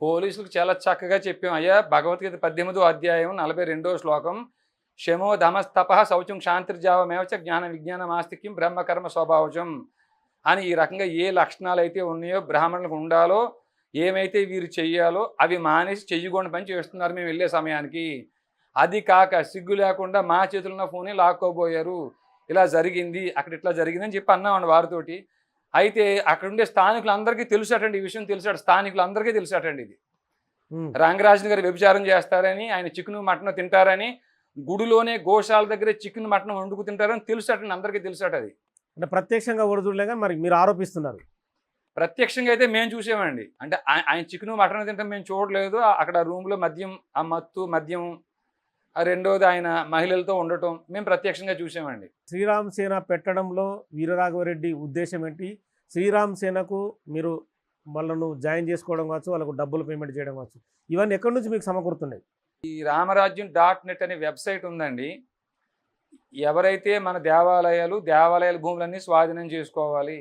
పోలీసులకు చాలా చక్కగా చెప్పాం. అయ్యా, భగవద్గీత 18వ అధ్యాయం 42వ శ్లోకం, శమో దమస్తప శౌచం శాంతిర్జావమేవచ జ్ఞాన విజ్ఞానం ఆస్తిక్యం బ్రహ్మకర్మ స్వభావజం అని ఈ రకంగా ఏ లక్షణాలు అయితే ఉన్నాయో బ్రాహ్మణులకు ఉండాలో, ఏమైతే వీరు చెయ్యాలో అవి మానేసి చెయ్యకుండా పని చేస్తున్నారు మేము వెళ్ళే సమయానికి. అది కాక సిగ్గు లేకుండా మా చేతుల్లో ఉన్న ఫోనే లాక్కోబోయారు, ఇలా జరిగింది, అక్కడ ఇట్లా జరిగిందని చెప్పి అన్నామండి వారితోటి. అయితే అక్కడ ఉండే స్థానికులందరికీ తెలుసటండి, ఈ విషయం తెలుసట, స్థానికులందరికీ తెలుసటండి. ఇది రంగరాజన్ గారు వ్యభిచారం చేస్తారని, ఆయన చికెన్ మటన్ తింటారని, గుడిలోనే గోశాల దగ్గర చికెన్ మటన్ వండుకు తింటారని తెలుసటండి, అందరికీ తెలుసట. అది అంటే ప్రత్యక్షంగా కూడా చూడలేక మరి మీరు ఆరోపిస్తున్నారు. ప్రత్యక్షంగా అయితే మేము చూసామండి. అంటే ఆయన చికెన్ మటన్ తింటాం మేము చూడలేదు. అక్కడ రూమ్లో మద్యం, ఆ మత్తు మద్యం, రెండోది ఆయన మహిళలతో ఉండటం మేము ప్రత్యక్షంగా చూసామండి. శ్రీరామ్ సేన పెట్టడంలో వీరరాఘవరెడ్డి ఉద్దేశం ఏంటి? శ్రీరామ్ సేనకు మీరు వాళ్ళను జాయిన్ చేసుకోవడం కావచ్చు, వాళ్ళకు డబ్బులు పేమెంట్ చేయడం కావచ్చు, ఇవన్నీ ఎక్కడి నుంచి మీకు సమకూరుతున్నాయి? ఈ రామరాజ్యం.net అనే వెబ్సైట్ ఉందండి. ఎవరైతే మన దేవాలయాల భూములన్నీ స్వాధీనం చేసుకోవాలి,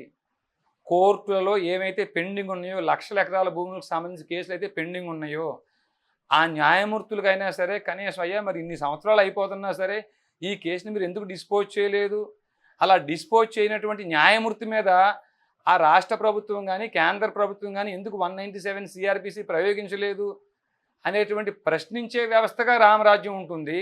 కోర్టులలో ఏమైతే పెండింగ్ ఉన్నాయో, లక్షల ఎకరాల భూములకు సంబంధించి కేసులు అయితే పెండింగ్ ఉన్నాయో, ఆ న్యాయమూర్తులకైనా సరే కనీసం అయ్యా మరి ఇన్ని సంవత్సరాలు అయిపోతున్నా సరే ఈ కేసుని మీరు ఎందుకు డిస్పోజ్ చేయలేదు, అలా డిస్పోజ్ చేయనటువంటి న్యాయమూర్తి మీద ఆ రాష్ట్ర ప్రభుత్వం కానీ కేంద్ర ప్రభుత్వం కానీ ఎందుకు 197 CRPC ప్రయోగించలేదు అనేటువంటి ప్రశ్నించే వ్యవస్థగా రామరాజ్యం ఉంటుంది.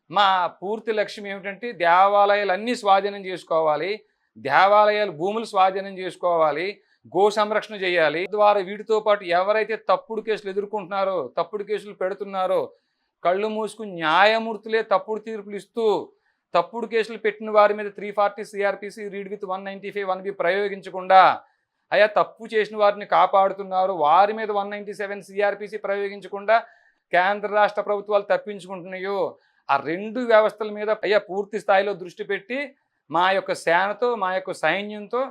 మా పూర్తి లక్ష్యం ఏమిటంటే దేవాలయాలన్నీ స్వాధీనం చేసుకోవాలి, దేవాలయాల భూములు స్వాధీనం చేసుకోవాలి, గో సంరక్షణ చేయాలి. ద్వారా వీటితో పాటు ఎవరైతే తప్పుడు కేసులు ఎదుర్కొంటున్నారో, తప్పుడు కేసులు పెడుతున్నారో, కళ్ళు మూసుకుని న్యాయమూర్తులే తప్పుడు తీర్పులు ఇస్తూ తప్పుడు కేసులు పెట్టిన వారి మీద 340 CRPC రీడ్ విత్ 195 1B ప్రయోగించకుండా అయ్యా తప్పు చేసిన వారిని కాపాడుతున్నారు, వారి మీద 197 CRPC ప్రయోగించకుండా కేంద్ర రాష్ట్ర ప్రభుత్వాలు తప్పించుకుంటున్నాయో ఆ రెండు వ్యవస్థల మీద అయ్యా పూర్తి స్థాయిలో దృష్టి పెట్టి మా యొక్క సేనతో, మా యొక్క సైన్యంతో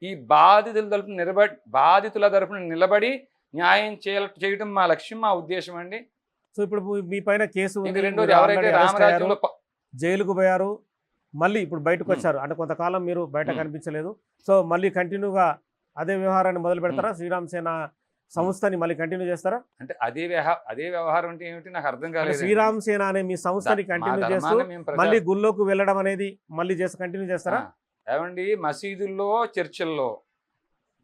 ఈ బాధితుల తరపున నిలబడి న్యాయం చేయడం మా లక్ష్యం, మా ఉద్దేశం అండి. సో ఇప్పుడు మీ పైన కేసు ఉంది, రెండోది ఎవరైతే రామరాజ్యంలో జైలుకు పోయారు, మళ్ళీ ఇప్పుడు బయటకు వచ్చారు, అంటే కొంతకాలం మీరు బయట కనిపించలేదు, సో మళ్ళీ కంటిన్యూగా అదే వ్యవహారాన్ని మొదలు పెడతారా? శ్రీరామ్ సేన సంస్థని మళ్ళీ కంటిన్యూ చేస్తారా? అంటే అదే వ్యవహారం అంటే ఏమిటి నాకు అర్థం కాలేదు. శ్రీరామ్ సేన అనే మీ సంస్థని కంటిన్యూ చేస్తూ మళ్ళీ గుళ్ళోకి వెళ్ళడం అనేది మళ్ళీ కంటిన్యూ చేస్తారా? ఏమండి, మసీదుల్లో చర్చిల్లో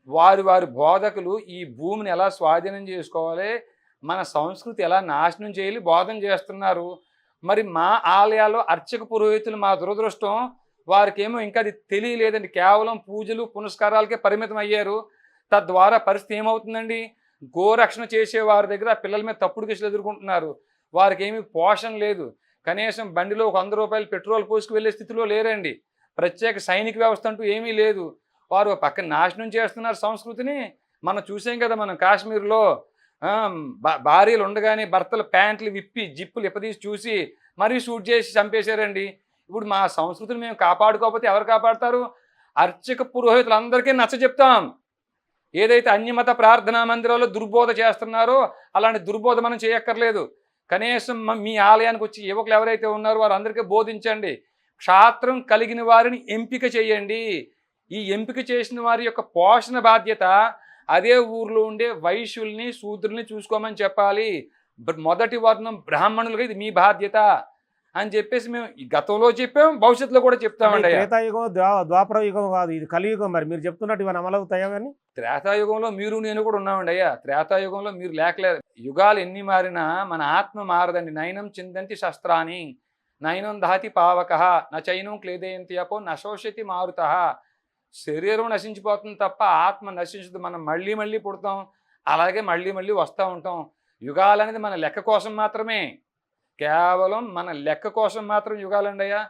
వారి బోధకులు ఈ భూమిని ఎలా స్వాధీనం చేసుకోవాలి, మన సంస్కృతి ఎలా నాశనం చేయాలి బోధన చేస్తున్నారు. మరి మా ఆలయాల్లో అర్చక పురోహితులు మా దురదృష్టం వారికేమో ఇంకా అది తెలియలేదండి, కేవలం పూజలు పునస్కారాలకే పరిమితం అయ్యారు. తద్వారా పరిస్థితి ఏమవుతుందండి, గోరక్షణ చేసే వారి దగ్గర పిల్లల మీద తప్పుడు కేసులు ఎదుర్కొంటున్నారు. వారికి ఏమీ పోషణ లేదు, కనీసం బండిలో ఒక 100 రూపాయలు పెట్రోల్ పోసుకు వెళ్ళే స్థితిలో లేరండి. ప్రత్యేక సైనిక వ్యవస్థ అంటూ ఏమీ లేదు. వారు పక్కన నాశనం చేస్తున్నారు సంస్కృతిని. మనం చూసాం కదా, మనం కాశ్మీర్లో భార్యలు ఉండగానే భర్తల ప్యాంట్లు విప్పి జిప్పులు ఇప్పదీసి చూసి మరీ షూట్ చేసి చంపేశారండి. ఇప్పుడు మా సంస్కృతిని మేము కాపాడుకోకపోతే ఎవరు కాపాడతారు? అర్చక పురోహితులందరికీ నచ్చ చెప్తాం. ఏదైతే అన్యమత ప్రార్థనా మందిరాల్లో దుర్బోధ చేస్తున్నారో అలాంటి దుర్బోధ మనం చేయక్కర్లేదు. కనీసం మీ ఆలయానికి వచ్చి యువకులు ఎవరైతే ఉన్నారో వారందరికీ బోధించండి. క్షాత్రం కలిగిన వారిని ఎంపిక చేయండి. ఈ ఎంపిక చేసిన వారి యొక్క పోషణ బాధ్యత అదే ఊర్లో ఉండే వైశ్యుల్ని శూద్రుల్ని చూసుకోమని చెప్పాలి. మొదటి వర్ణం బ్రాహ్మణులుగా ఇది మీ బాధ్యత అని చెప్పేసి మేము గతంలో చెప్పాం, భవిష్యత్తులో కూడా చెప్తామండి. త్రేతాయుగం ద్వాపర యుగం కాదు, ఇది కలియుగం. మరి మీరు చెప్తున్నట్టు ఇవన్నీ అమలవుతాయా? కానీ త్రేతాయుగంలో మీరు నేను కూడా ఉన్నామండి అయ్యా. త్రేతాయుగంలో మీరు లేకలేరు. యుగాలు ఎన్ని మారినా మన ఆత్మ మారదండి. నయనం చిందంతి శస్త్రాన్ని నయనం దహతి పావక నైనం క్లేదయంతి అపో నశోషతి మారుత. శరీరం నశించిపోతుంది తప్ప ఆత్మ నశించదు. మనం మళ్ళీ మళ్ళీ పుడతాం, అలాగే మళ్ళీ మళ్ళీ వస్తూ ఉంటాం. యుగాలు అనేది మన లెక్క కోసం మాత్రమే, కేవలం మన లెక్క కోసం మాత్రం యుగాలండి అయ్యా.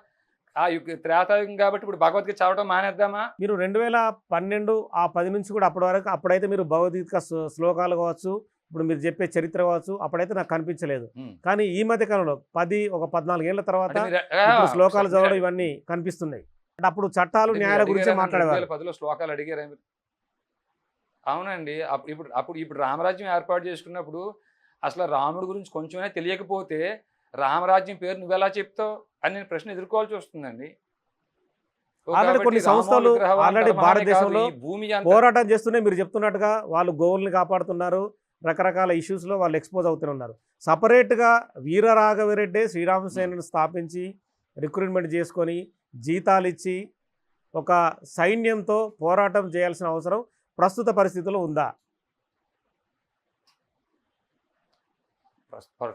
ఆ త్రేతాయుగం కాబట్టి ఇప్పుడు భగవద్గీత చదవడం మానేద్దామా? మీరు 2012 ఆ 10 నుంచి కూడా అప్పటి వరకు అప్పుడైతే మీరు భగవద్గీత శ్లోకాలు కావచ్చు, ఇప్పుడు మీరు చెప్పే చరిత్ర కావచ్చు, అప్పుడైతే నాకు కనిపించలేదు. కానీ ఈ మధ్య కాలంలో 14 ఏళ్ల తర్వాత శ్లోకాలు చదవడం ఇవన్నీ కనిపిస్తున్నాయి. అప్పుడు చట్టాలు న్యాయాల గురించి మాట్లాడేవారు. 2010లో శ్లోకాలు అడిగారా? అవునండి. ఇప్పుడు రామరాజ్యం ఏర్పాటు చేసుకున్నప్పుడు అసలు రాముడి గురించి కొంచెమైనా తెలియకపోతే రామరాజ్యం పేరు నువ్వెలా చెప్తావు అని నేను ప్రశ్న ఎదుర్కోవాల్సి వస్తుందండి. ఆల్రెడీ కాబట్టి కొన్ని రామో సంస్థలు విగ్రహవాన్ ఆల్రెడీ ధర్మః అనే కాదు, భారతదేశంలో ఈ భూమి అంతా పోరాటం చేస్తూనే మీరు చెప్తున్నట్టుగా వాళ్ళు గోవుల్ని కాపాడుతున్నారు. రకరకాల ఇష్యూస్‌లో వాళ్ళు ఎక్స్‌పోజ్ అవుతూనే ఉన్నారు. సెపరేట్‌గా వీర రాఘవరెడ్డే శ్రీరామ సేనను స్థాపించి, రిక్రూట్‌మెంట్ చేసుకొని, జీతాలిచ్చి, ఒక సైన్యంతో పోరాటం చేయాల్సిన అవసరం ప్రస్తుత పరిస్థితుల్లో ఉందా?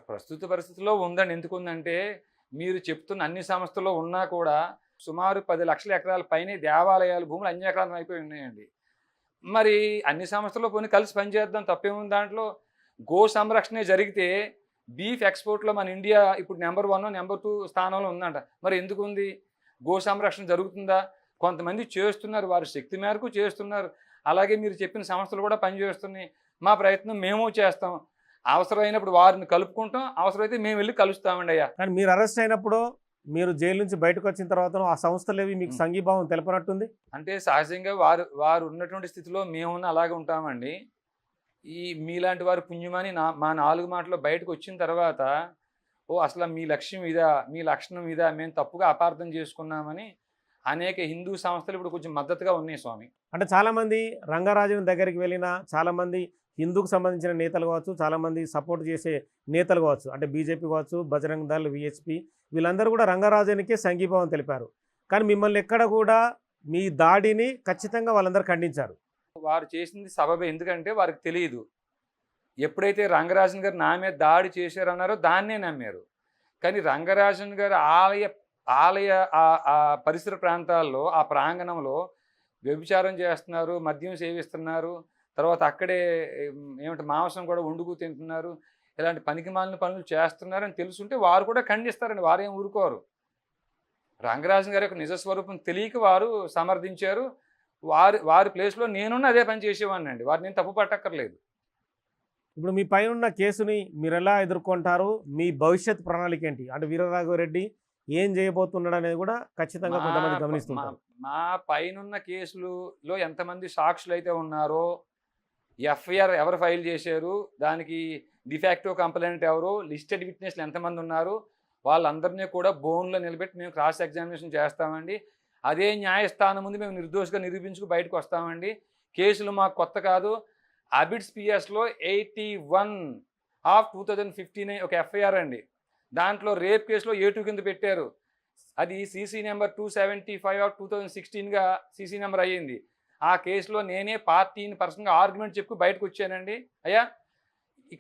ప్రస్తుత పరిస్థితిలో ఉందండి. ఎందుకుందంటే మీరు చెప్తున్న అన్ని సంస్థల్లో ఉన్నా కూడా సుమారు 10 లక్షల ఎకరాల పైనే దేవాలయాలు భూములు అన్యాక్రాంతం అయిపోయి ఉన్నాయండి. మరి అన్ని సంస్థల్లో పోనీ కలిసి పనిచేద్దాం, తప్పేముంది దాంట్లో. గో సంరక్షణే జరిగితే బీఫ్ ఎక్స్‌పోర్ట్‌లో మన ఇండియా ఇప్పుడు నంబర్ 1, నంబర్ 2 స్థానంలో ఉందంట. మరి ఎందుకుంది? గో సంరక్షణ జరుగుతుందా? కొంతమంది చేస్తున్నారు. వారి శక్తి మేరకు చేస్తున్నారు. అలాగే మీరు చెప్పిన సంస్థలు కూడా పనిచేస్తున్నాయి. మా ప్రయత్నం మేము చేస్తాం. అవసరమైనప్పుడు వారిని కలుపుకుంటాం. అవసరమైతే మేము వెళ్లి కలుస్తామండి అయ్యా. కానీ మీరు అరెస్ట్ అయినప్పుడు, మీరు జైలు నుంచి బయటకొచ్చిన తర్వాతనో ఆ సంస్థలేవి మీకు సంఘీభావం తెలపనట్టుంది? అంటే సహజంగా వారు వారు ఉన్నటువంటి స్థితిలో మేమున్న అలాగే ఉంటామండి. ఈ మీలాంటి వారు పుణ్యమని మా 4 మాటలు బయటకొచ్చిన తర్వాత, ఓహ్! అసల మీ లక్ష్యం ఇదా? మీ లక్షణం ఇదా? మేము తప్పుగా అపార్థం చేసుకున్నామని అనేక హిందూ సంస్థలు ఇప్పుడు కొంచెం మద్దతుగా ఉన్నాయి స్వామి. అంటే చాలామంది రంగరాజన్ దగ్గరికి వెళ్ళిన చాలామంది హిందూకు సంబంధించిన నేతలు కావచ్చు, చాలామంది సపోర్ట్ చేసే నేతలు కావచ్చు, అంటే బీజేపీ కావచ్చు, బజరంగ్ దళ్, విహెచ్పి, వీళ్ళందరూ కూడా రంగరాజన్కే సంఘీభావం తెలిపారు. కానీ మిమ్మల్ని ఎక్కడ కూడా మీ దాడిని ఖచ్చితంగా వాళ్ళందరూ ఖండించారు. వారు చేసింది సబబే. ఎందుకంటే వారికి తెలీదు. ఎప్పుడైతే రంగరాజన్ గారు నా మీద దాడి చేశారన్నారో దాన్నే నమ్మారు. కానీ రంగరాజన్ గారి ఆలయ ఆ పరిసర ప్రాంతాల్లో, ఆ ప్రాంగణంలో వ్యభిచారం చేస్తున్నారు, మద్యం సేవిస్తున్నారు, తర్వాత అక్కడే ఏమంటే మాంసం కూడా వండుకు తింటున్నారు, ఇలాంటి పనికిమాలిన పనులు చేస్తున్నారని తెలుసుంటే వారు కూడా ఖండిస్తారండి. వారేం ఊరుకోరు. రంగరాజన్ గారి యొక్క నిజస్వరూపం తెలియక వారు సమర్థించారు. వారి వారి ప్లేస్‌లో నేనున్న అదే పని చేసేవాడినండి. వారిని నేను తప్పు పట్టక్కర్లేదు. ఇప్పుడు మీ పైనున్న కేసుని మీరెలా ఎదుర్కొంటారు? మీ భవిష్యత్ ప్రణాళిక ఏంటి? అంటే వీరరాఘవరెడ్డి ఏం చేయబోతున్నాడు అనేది కూడా ఖచ్చితంగా మా కొంతమంది మా గమనిస్తుంటారు. మా పైనున్న కేసులులో ఎంతమంది సాక్షులైతే ఉన్నారో, ఎఫ్ఐఆర్ ఎవరు ఫైల్ చేశారు, దానికి డిఫాక్టో కంప్లైంట్ ఎవరు, లిస్టెడ్ విట్నెస్లు ఎంతమంది ఉన్నారు, వాళ్ళందరినీ కూడా బోన్లో నిలబెట్టి మేము క్రాస్ ఎగ్జామినేషన్ చేస్తామండి. అదే న్యాయస్థానం ముందు మేము నిర్దోషిగా నిరూపించుకు బయటకు వస్తామండి. కేసులు మాకు కొత్త కాదు. అబిడ్స్ పిఎస్లో 81 ఆఫ్ 2015 ఒక ఎఫ్ఐఆర్ అండి. దాంట్లో రేప్ కేసులో A2 కింద పెట్టారు. అది సీసీ నెంబర్ 275 ఆఫ్ 2016గా సీసీ నెంబర్ అయ్యింది. ఆ కేసులో నేనే పార్టీని పర్సనల్గా ఆర్గ్యుమెంట్ చెప్పి బయటకు వచ్చానండి. అయ్యా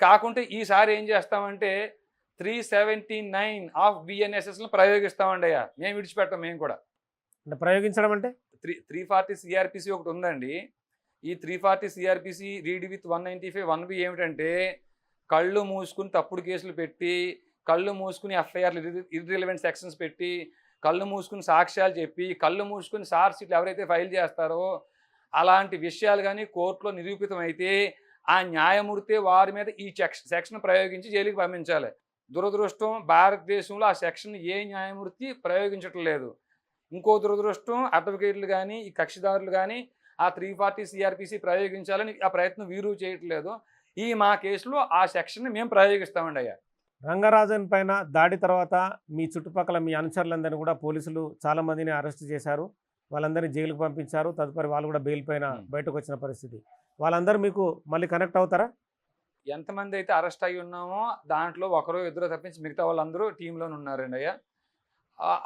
కాకుంటే ఈసారి ఏం చేస్తామంటే 379 ఆఫ్ బిఎన్ఎస్ఎస్ను ప్రయోగిస్తామండి అయ్యా. మేము విడిచిపెట్టాం మేము కూడా. అంటే ప్రయోగించడం అంటే 340 సిఆర్పిసి ఒకటి ఉందండి. ఈ 340 సిఆర్పిసి రీడ్ విత్ 195 1బి ఏమిటంటే కళ్ళు మూసుకుని తప్పుడు కేసులు పెట్టి, కళ్ళు మూసుకుని ఎఫ్ఐఆర్లు ఇర్రిలవెంట్ సెక్షన్స్ పెట్టి, కళ్ళు మూసుకుని సాక్ష్యాలు చెప్పి, కళ్ళు మూసుకుని చార్జ్ షీట్లు ఎవరైతే ఫైల్ చేస్తారో అలాంటి విషయాలు కానీ కోర్టులో నిరూపితమైతే ఆ న్యాయమూర్తి వారి మీద ఈ సెక్షన్ ప్రయోగించి జైలుకి పంపించాలి. దురదృష్టం భారతదేశంలో ఆ సెక్షన్ ఏ న్యాయమూర్తి ప్రయోగించటం లేదు. ఇంకో దురదృష్టం అడ్వకేట్లు కానీ, ఈ కక్షిదారులు కానీ ఆ 340 సిఆర్పిసి ప్రయోగించాలని ఆ ప్రయత్నం వీరు చేయట్లేదు. మా కేసులో ఆ సెక్షన్ని మేము ప్రయోగిస్తామండి అయ్యా. రంగరాజన్ పైన దాడి తర్వాత మీ చుట్టుపక్కల మీ అనుచరులందరినీ కూడా పోలీసులు చాలామందిని అరెస్ట్ చేశారు. వాళ్ళందరినీ జైలుకు పంపించారు. తదుపరి వాళ్ళు కూడా బెయిల్ పైన బయటకు వచ్చిన పరిస్థితి. వాళ్ళందరూ మీకు మళ్ళీ కనెక్ట్ అవుతారా? ఎంతమంది అయితే అరెస్ట్ అయ్యి ఉన్నామో దాంట్లో ఒకరో ఇద్దరు తప్పించి మిగతా వాళ్ళందరూ టీంలోనే ఉన్నారండి అయ్యా.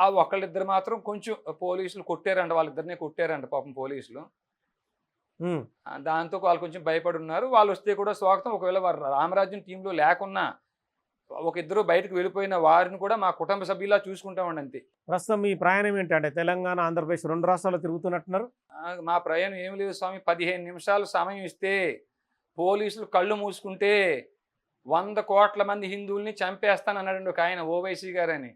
ఆ ఒకళ్ళిద్దరు మాత్రం కొంచెం పోలీసులు కొట్టారంట, వాళ్ళిద్దరినే కొట్టారంట పాపం పోలీసులు. దాంతో వాళ్ళు కొంచెం భయపడి ఉన్నారు. వాళ్ళు వస్తే కూడా స్వాగతం. ఒకవేళ వారు రామరాజ్యం టీంలో లేకున్నా ఒక ఇద్దరు బయటకు వెళ్ళిపోయిన వారిని కూడా మా కుటుంబ సభ్యులా చూసుకుంటామండి అంతే. ప్రస్తుతం మీ ప్రయాణం ఏంటంటే తెలంగాణ, ఆంధ్రప్రదేశ్ 2 రాష్ట్రాల్లో తిరుగుతున్నట్టున్నారు. మా ప్రయాణం ఏమి లేదు స్వామి. 15 నిమిషాలు సమయం ఇస్తే పోలీసులు కళ్ళు మూసుకుంటే 100 కోట్ల మంది హిందువుల్ని చంపేస్తానన్నాడండి ఒక ఆయన, ఓవైసీ గారని.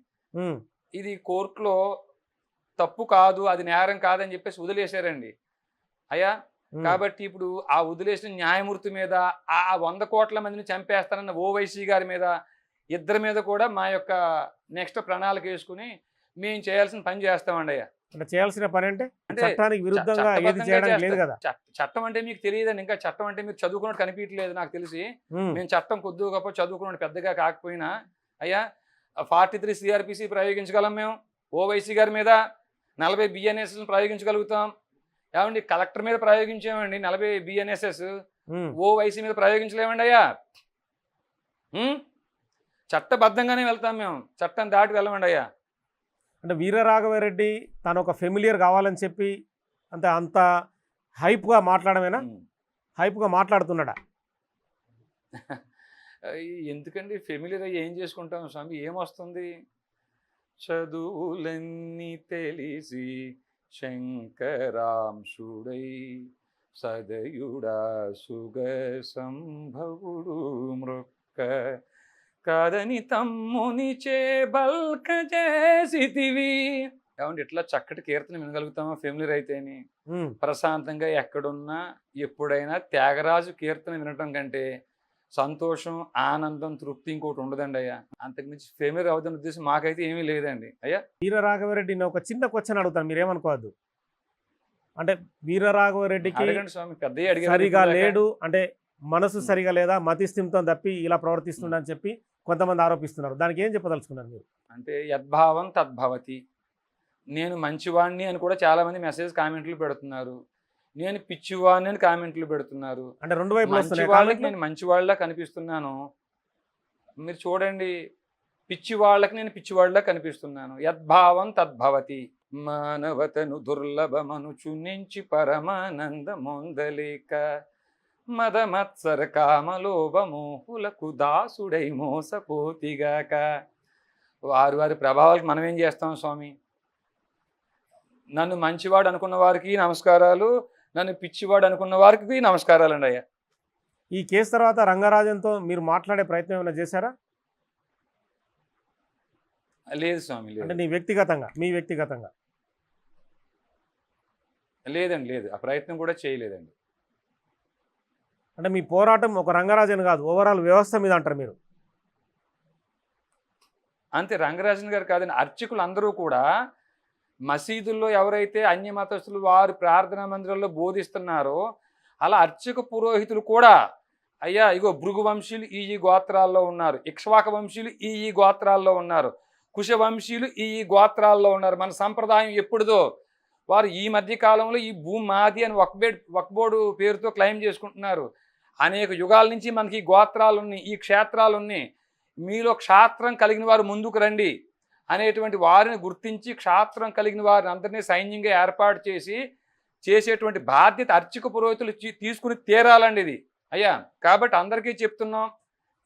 ఇది కోర్టులో తప్పు కాదు, అది నేరం కాదని చెప్పేసి వదిలేశారండి అయ్యా. కాబట్టి ఇప్పుడు ఆ వదిలేసిన న్యాయమూర్తి మీద, ఆ 100 కోట్ల మందిని చంపేస్తానన్న ఓవైసీ గారి మీద, ఇద్దరి మీద కూడా మా యొక్క నెక్స్ట్ ప్రణాళిక వేసుకుని మేము చేయాల్సిన పని చేస్తామండి అయ్యా. అంటే చేయాల్సిన పని అంటే అంటే చట్టానికి విరుద్ధంగా ఏది చట్టబద్ధంగా చేయడానికి లేదు చేస్తారు. కదా. చట్టం అంటే మీకు తెలియదండి. ఇంకా చట్టం అంటే మీరు చదువుకున్నట్టు కనిపించట్లేదు నాకు తెలిసి. ఉమ్, మేము చట్టం కొద్దిగా గొప్ప చదువుకున్నట్టు పెద్దగా కాకపోయినా అయ్యా 43 సిఆర్పిసి ప్రయోగించగలం మేము. ఓవైసీ గారి మీద 40 బిఎన్ఎస్ఎస్ ప్రయోగించగలుగుతాం. ఏమండి కలెక్టర్ మీద ప్రయోగించామండి 40 బిఎన్ఎస్ఎస్. ఉమ్. ఓవైసీ మీద ప్రయోగించలేమండి అయ్యా. ఉం? చట్టబద్ధంగానే వెళ్తాం మేము, చట్టం దాటి వెళ్ళమండి అయ్యా. అంటే వీరరాఘవరెడ్డి తను ఒక ఫెమిలియర్ కావాలని చెప్పి అంత హైప్గా మాట్లాడమేనా, ఉం. హైప్గా మాట్లాడుతున్నాడా? ఎందుకండి ఫెమిలియర్ అయ్యి ఏం చేసుకుంటాం స్వామి, ఏమొస్తుంది? చదువులన్నీ తెలిసి శంకరాంశుడై సదయుడా సుగ సంభవుడు మృక్క కాదని తమ్ముని చేబల్క చేసితివి. ఏమంటే ఇట్లా చక్కటి కీర్తన వినగలుగుతామా ఫెమిలియర్ అయితేని? ఉమ్. ప్రశాంతంగా ఎక్కడున్నా ఎప్పుడైనా త్యాగరాజు కీర్తన వినటం కంటే సంతోషం, ఆనందం, తృప్తి ఇంకోటి ఉండదండి అయ్యా. అంతకుమించి ఫెమిలియర్ అవుతున్న ఉద్దేశం మాకైతే ఏమీ లేదండి అయ్యా. వీరరాఘవరెడ్డి నేను ఒక చిన్న క్వశ్చన్ అడుగుతాను, మీరేమనుకోవద్దు. అంటే వీరరాఘవరెడ్డికి అడగండి స్వామి, పెద్దయ్య అడిగారు సరిగా ఇప్పుడు దాకా. లేడు, అంటే మనసు సరిగా లేదా, మతిస్థిమితం తప్పి ఇలా ప్రవర్తిస్తుండని చెప్పి కొంతమంది ఆరోపిస్తున్నారు. దానికి ఏం చెప్పదలుచుకున్నారు మీరు? అంటే యద్భావం తద్భవతి. నేను మంచివాణ్ణి అని కూడా చాలా మంది మెసేజ్ కామెంట్లు పెడుతున్నారు. నేను పిచ్చివాణ్ణి అని కామెంట్లు పెడుతున్నారు. అంటే రెండు వైపులు మంచి వస్తున్నాయి వాళ్ళకి కామెంట్లు? నేను మంచివాళ్ళ కనిపిస్తున్నాను. మీరు చూడండి, పిచ్చి వాళ్ళకి నేను పిచ్చివాళ్ళ కనిపిస్తున్నాను. యద్భావం తద్భవతి. మానవతను దుర్లభమనుచు నుంచి పరమానందమొందలేక మదమత్సర కామలోభమోహులకు దాసుడై మోసపోతిగాక. వారి వారి ప్రభావాలకు మనం ఏం చేస్తాం స్వామి? నన్ను మంచివాడు అనుకున్న వారికి నమస్కారాలు, నన్ను పిచ్చివాడు అనుకున్న వారికి నమస్కారాలు అండి అయ్యా. ఈ కేసు తర్వాత రంగరాజన్తో మీరు మాట్లాడే ప్రయత్నం ఏమైనా చేశారా? లేదు స్వామి, అంటే లేదు, మీ వ్యక్తిగతంగా లేదండి, లేదు, ఆ ప్రయత్నం కూడా చేయలేదండి. అంటే మీ పోరాటం ఒక రంగరాజన్ కాదు, ఓవరాల్ వ్యవస్థ మీద అంటారు మీరు? అంతే, రంగరాజన్ గారు కాదండి, అర్చకులు అందరూ కూడా మసీదుల్లో ఎవరైతే అన్య మతస్థులు వారు ప్రార్థనా మందిరాల్లో బోధిస్తున్నారో అలా అర్చక పురోహితులు కూడా అయ్యా ఇగో భృగు వంశీయులు ఈ గోత్రాల్లో ఉన్నారు, ఇక్ష్వాక వంశీయులు ఈ గోత్రాల్లో ఉన్నారు, కుశ వంశీయులు ఈ గోత్రాల్లో ఉన్నారు. మన సంప్రదాయం ఎప్పుడుదో వారు ఈ మధ్య కాలంలో ఈ భూమి మాది అని వక్బోర్డు పేరుతో క్లెయిమ్ చేసుకుంటున్నారు. అనేక యుగాల నుంచి మనకి ఈ గోత్రాలు ఉన్నాయి, ఈ క్షేత్రాలు ఉన్నాయి. మీలో క్షాత్రం కలిగిన వారు ముందుకు రండి అనేటువంటి వారిని గుర్తించి క్షాత్రం కలిగిన వారిని అందరినీ సైన్యంగా ఏర్పాటు చేసేటువంటి బాధ్యత అర్చక పురోహితులు తీసుకుని తీరాలండి ఇది అయ్యా. కాబట్టి అందరికీ చెప్తున్నాం,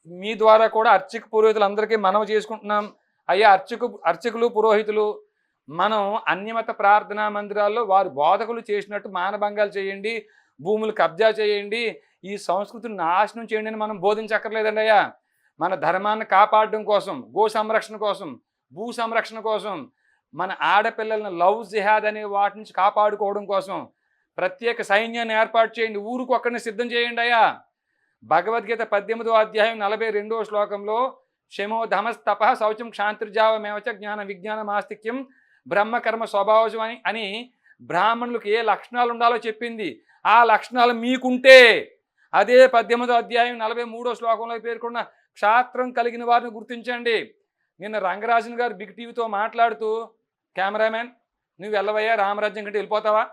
మీ ద్వారా కూడా అర్చక పురోహితులు అందరికీ మనవి చేసుకుంటున్నాం. అయ్యా అర్చకులు పురోహితులు, మనం అన్యమత ప్రార్థనా మందిరాల్లో వారి బోధకులు చేసినట్టు మానభంగాలు చేయండి, భూములు కబ్జా చేయండి, ఈ సంస్కృతిని నాశనం చేయండి అని మనం బోధించక్కర్లేదండి అయ్యా. మన ధర్మాన్ని కాపాడడం కోసం, గో సంరక్షణ కోసం, భూ సంరక్షణ కోసం, మన ఆడపిల్లలను లవ్ జిహాద్ అనే వాటి నుంచి కాపాడుకోవడం కోసం ప్రత్యేక సైన్యాన్ని ఏర్పాటు చేయండి, ఊరుకు ఒక్కడిని సిద్ధం చేయండి అయ్యా. భగవద్గీత 18వ అధ్యాయం 42వ శ్లోకంలో శమో ధమస్తప శౌచం క్షాంతిర్జావమేవచ జ్ఞాన విజ్ఞానం ఆస్తిక్యం బ్రహ్మకర్మ స్వభావజం అని బ్రాహ్మణులకు ఏ లక్షణాలు ఉండాలో చెప్పింది. ఆ లక్షణాలు మీకుంటే అదే 18వ అధ్యాయం 43వ శ్లోకంలో పేర్కొన్న క్షాత్రం కలిగిన వారిని గుర్తించండి. నిన్న రంగరాజన్ గారు బిగ్ టీవీతో మాట్లాడుతూ, కెమెరామెన్ నువ్వు వెళ్ళవయ్యా, రామరాజ్యం కంటే వెళ్ళిపోతావా?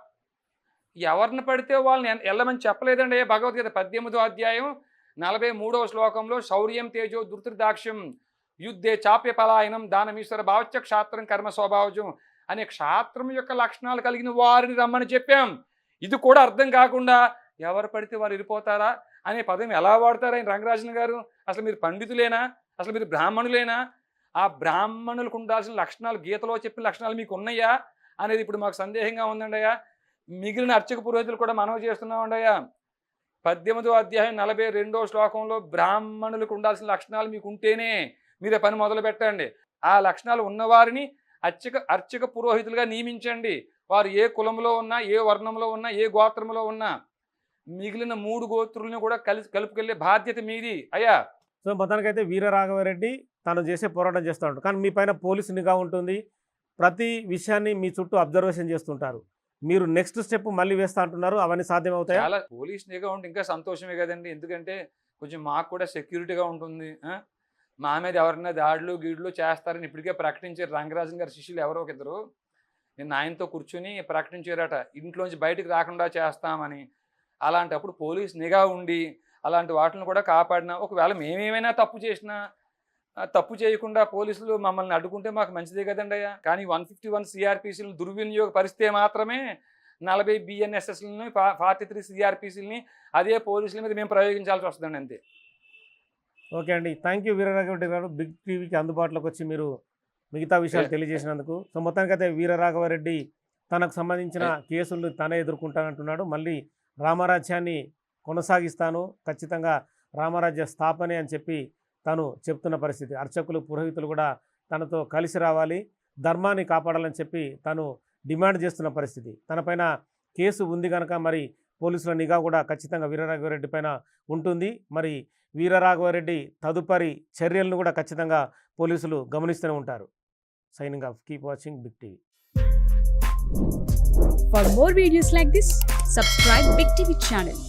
ఎవరిని పడితే వాళ్ళని వెళ్ళమని చెప్పలేదండి. భగవద్గీత 18వ అధ్యాయం 43వ శ్లోకంలో శౌర్యం తేజో ధృతిర్దాక్ష్యం యుద్ధే చాప్య పలాయనం దానమీశ్వర భావచ్చ క్షాత్రం కర్మ స్వభావజం అనే క్షాత్రం యొక్క లక్షణాలు కలిగిన వారిని రమ్మని చెప్పాం. ఇది కూడా అర్థం కాకుండా ఎవరు పడితే వారు వెళ్ళిపోతారా అనే పదం ఎలా వాడతారా రంగరాజన్ గారు? అసలు మీరు పండితులేనా? అసలు మీరు బ్రాహ్మణులేనా? ఆ బ్రాహ్మణులకు ఉండాల్సిన లక్షణాలు, గీతలో చెప్పిన లక్షణాలు మీకు ఉన్నాయా అనేది ఇప్పుడు మాకు సందేహంగా ఉందండి అయ్యా. మిగిలిన అర్చక పురోహితులు కూడా మనవి చేస్తున్నామండి అయ్యా. 18వ అధ్యాయం 42వ శ్లోకంలో బ్రాహ్మణులకు ఉండాల్సిన లక్షణాలు మీకు ఉంటేనే మీరే పని మొదలు పెట్టండి. ఆ లక్షణాలు ఉన్నవారిని అర్చక పురోహితులుగా నియమించండి. వారు ఏ కులంలో ఉన్నా, ఏ వర్ణంలో ఉన్నా, ఏ గోత్రంలో ఉన్నా మిగిలిన 3 గోత్రులను కూడా కలుపుకెళ్లే బాధ్యత మీది అయ్యా. సో మొత్తానికైతే వీరరాఘవరెడ్డి తను చేసే పోరాటం చేస్తూ ఉంటాడు, కానీ మీ పైన పోలీసు నిఘా ఉంటుంది, ప్రతి విషయాన్ని మీ చుట్టూ అబ్జర్వేషన్ చేస్తుంటారు. మీరు నెక్స్ట్ స్టెప్ మళ్ళీ వేస్తా అంటున్నారు. అవన్నీ సాధ్యమవుతాయా? చాలా పోలీస్ నిఘా ఉంటే ఇంకా సంతోషమే కదండి. ఎందుకంటే కొంచెం మాకు కూడా సెక్యూరిటీగా ఉంటుంది. మా మీద ఎవరైనా దాడులు గీడులు చేస్తారని ఇప్పటికే ప్రకటించారు. రంగరాజన్ గారి శిష్యులు ఎవరో ఒక ఇద్దరు నిన్న ఆయనతో కూర్చొని ప్రకటించారట, ఇంట్లోంచి బయటకు రాకుండా చేస్తామని. అలాంటప్పుడు పోలీస్ నిఘా ఉండి అలాంటి వాటిని కూడా కాపాడినా, ఒకవేళ మేమేమైనా తప్పు చేసినా తప్పు చేయకుండా పోలీసులు మమ్మల్ని అడ్డుకుంటే మాకు మంచిదే కదండి అయ్యా. కానీ 151 సిఆర్పిసిలను దుర్వినియోగపరిస్తే మాత్రమే 40 బిఎన్ఎస్ఎస్లని 43 సిఆర్పిసిలని అదే పోలీసుల మీద మేము ప్రయోగించాల్సి వస్తుందండి, అంతే. ఓకే అండి, థ్యాంక్ యూ వీరరాఘవరెడ్డి గారు. బిగ్ టీవీకి అందుబాటులోకి వచ్చి మీరు మిగతా విషయాలు తెలియజేసినందుకు. సో మొత్తానికైతే వీరరాఘవరెడ్డి తనకు సంబంధించిన కేసులు తనే ఎదుర్కొంటానంటున్నాడు. మళ్ళీ రామరాజ్యాన్ని కొనసాగిస్తాను, ఖచ్చితంగా రామరాజ్య స్థాపనే అని చెప్పి తను చెప్తున్న పరిస్థితి. అర్చకులు పురోహితులు కూడా తనతో కలిసి రావాలి, ధర్మాన్ని కాపాడాలని చెప్పి తను డిమాండ్ చేస్తున్న పరిస్థితి. తనపైన కేసు ఉంది కనుక మరి పోలీసుల నిఘా కూడా ఖచ్చితంగా వీరరాఘవరెడ్డి పైన ఉంటుంది. మరి వీరరాఘవరెడ్డి తదుపరి చర్యలను కూడా ఖచ్చితంగా పోలీసులు గమనిస్తూనే ఉంటారు. Signing off, keep watching Big TV. For more videos like this, subscribe Big TV channel.